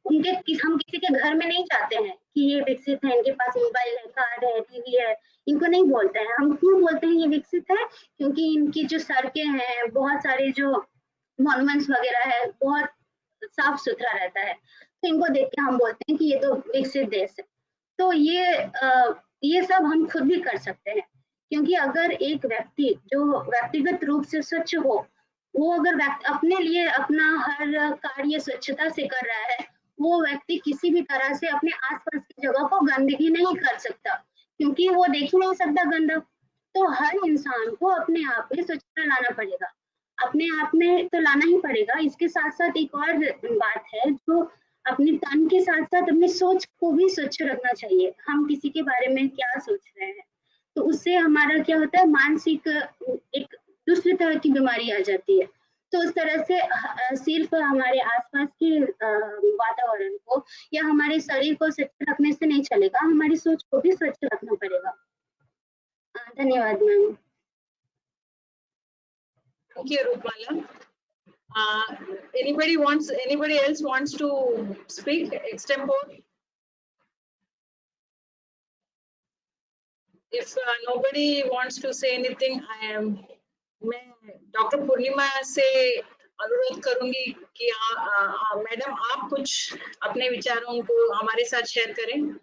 Speaker 5: हम किसी के घर में नहीं जाते हैं कि ये विकसित है, इनके पास मोबाइल है, कार है, टीवी है, इनको नहीं बोलते हैं। हम क्यों बोलते हैं ये विकसित है? क्योंकि इनकी जो सड़कें हैं, बहुत सारे जो मॉन्यूमेंट्स वगैरह है, बहुत साफ सुथरा रहता है, तो इनको देख के हम बोलते हैं कि ये तो विकसित देश है। तो ये सब हम खुद भी कर सकते हैं, क्योंकि अगर एक व्यक्ति जो व्यक्तिगत रूप से स्वच्छ हो, वो अगर अपने लिए अपना हर कार्य स्वच्छता से कर रहा है, वो व्यक्ति किसी भी तरह से अपने आसपास की जगह को गंदगी नहीं कर सकता, क्योंकि वो देख ही नहीं सकता गंदा। तो हर इंसान को अपने आप में स्वच्छता लाना पड़ेगा, अपने आप में तो लाना ही पड़ेगा। इसके साथ साथ एक और बात है, जो अपने तन के साथ साथ अपनी सोच को भी स्वच्छ रखना चाहिए। हम किसी के बारे में क्या सोच रहे हैं, तो उससे हमारा क्या होता है, मानसिक एक दूसरी तरह की बीमारी आ जाती है। तो उस तरह से सिर्फ हमारे आसपास के वातावरण को या हमारे शरीर को स्वच्छ रखने से नहीं चलेगा, हमारी सोच को भी स्वच्छ रखना पड़ेगा। धन्यवाद ma'am.
Speaker 2: Thank you, Rupmala. Anybody else wants to speak extempore? If nobody wants to say anything, मैं डॉक्टर पूर्णिमा से अनुरोध करूंगी कि मैडम आप कुछ अपने विचारों को हमारे साथ शेयर करें।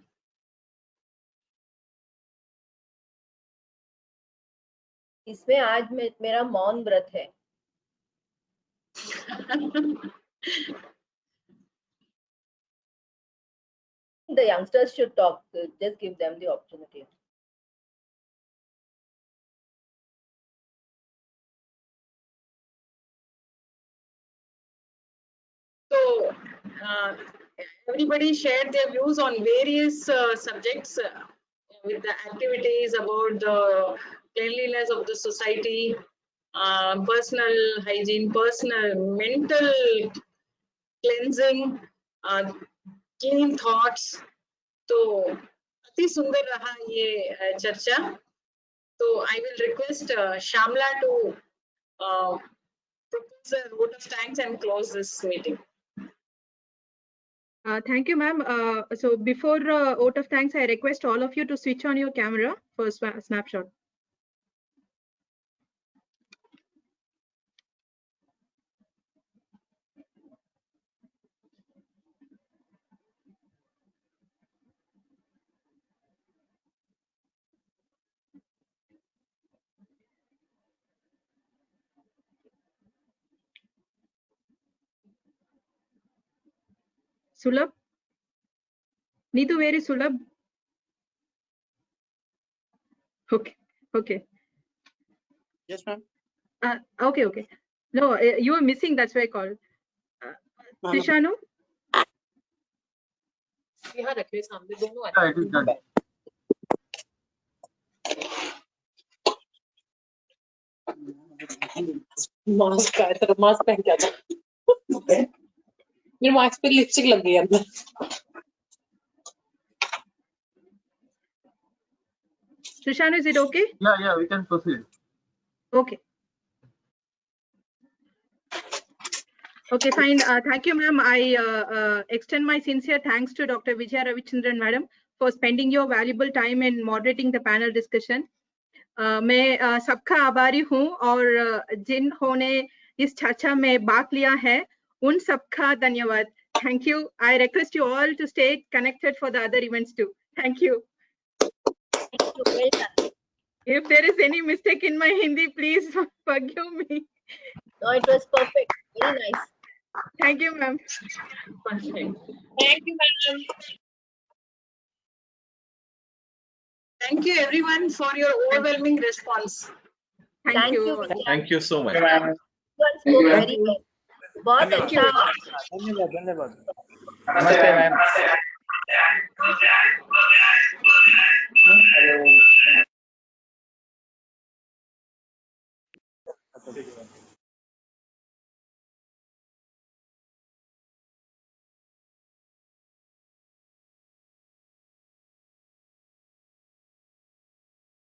Speaker 14: इसमें आज मेरा मौन व्रत है। The youngsters should talk. Just give them the opportunity.
Speaker 2: So everybody shared their views on various subjects with the activities about the cleanliness of the society, personal hygiene, personal mental cleansing, clean thoughts. तो अति सुंदर रहा ये चर्चा। So I will request Shamla to propose a vote of thanks and close this meeting.
Speaker 11: Thank you, ma'am. So before vote of thanks, I request all of you to switch on your camera for snapshot. Sulabh? Neetu, where is Sulabh? Okay, okay.
Speaker 6: Yes, ma'am.
Speaker 11: Okay, okay. No, you are missing, that's why I called. Trishanu?
Speaker 13: यहाँ रखे सामने दोनों mask का तरफ mask पहन के आता मेरे मास्क पे लिपस्टिक लग गई अंदर
Speaker 11: Trishanu, is it okay?
Speaker 15: Yeah, we can proceed.
Speaker 11: Okay. Okay, fine. Thank you, ma'am. I extend my sincere thanks to Dr. Vijaya Ravichandran, madam, for spending your valuable time in moderating the panel discussion. मैं सबका आभारी हूँ और जिन्होंने इस चर्चा में भाग लिया है उन सबका धन्यवाद. Thank you. I request you all to stay connected for the other events too. Thank you.
Speaker 14: Thank you. Well done.
Speaker 11: If there is any mistake in my Hindi, please forgive me.
Speaker 14: No, it was perfect. Very nice.
Speaker 11: Thank you, ma'am.
Speaker 13: Thank you, ma'am.
Speaker 2: Thank you everyone for your overwhelming response.
Speaker 11: Thank you.
Speaker 10: Thank you so much.
Speaker 14: Everyone spoke very well. बहुत अच्छा.
Speaker 3: धन्यवाद धन्यवाद.
Speaker 15: नमस्ते ma'am.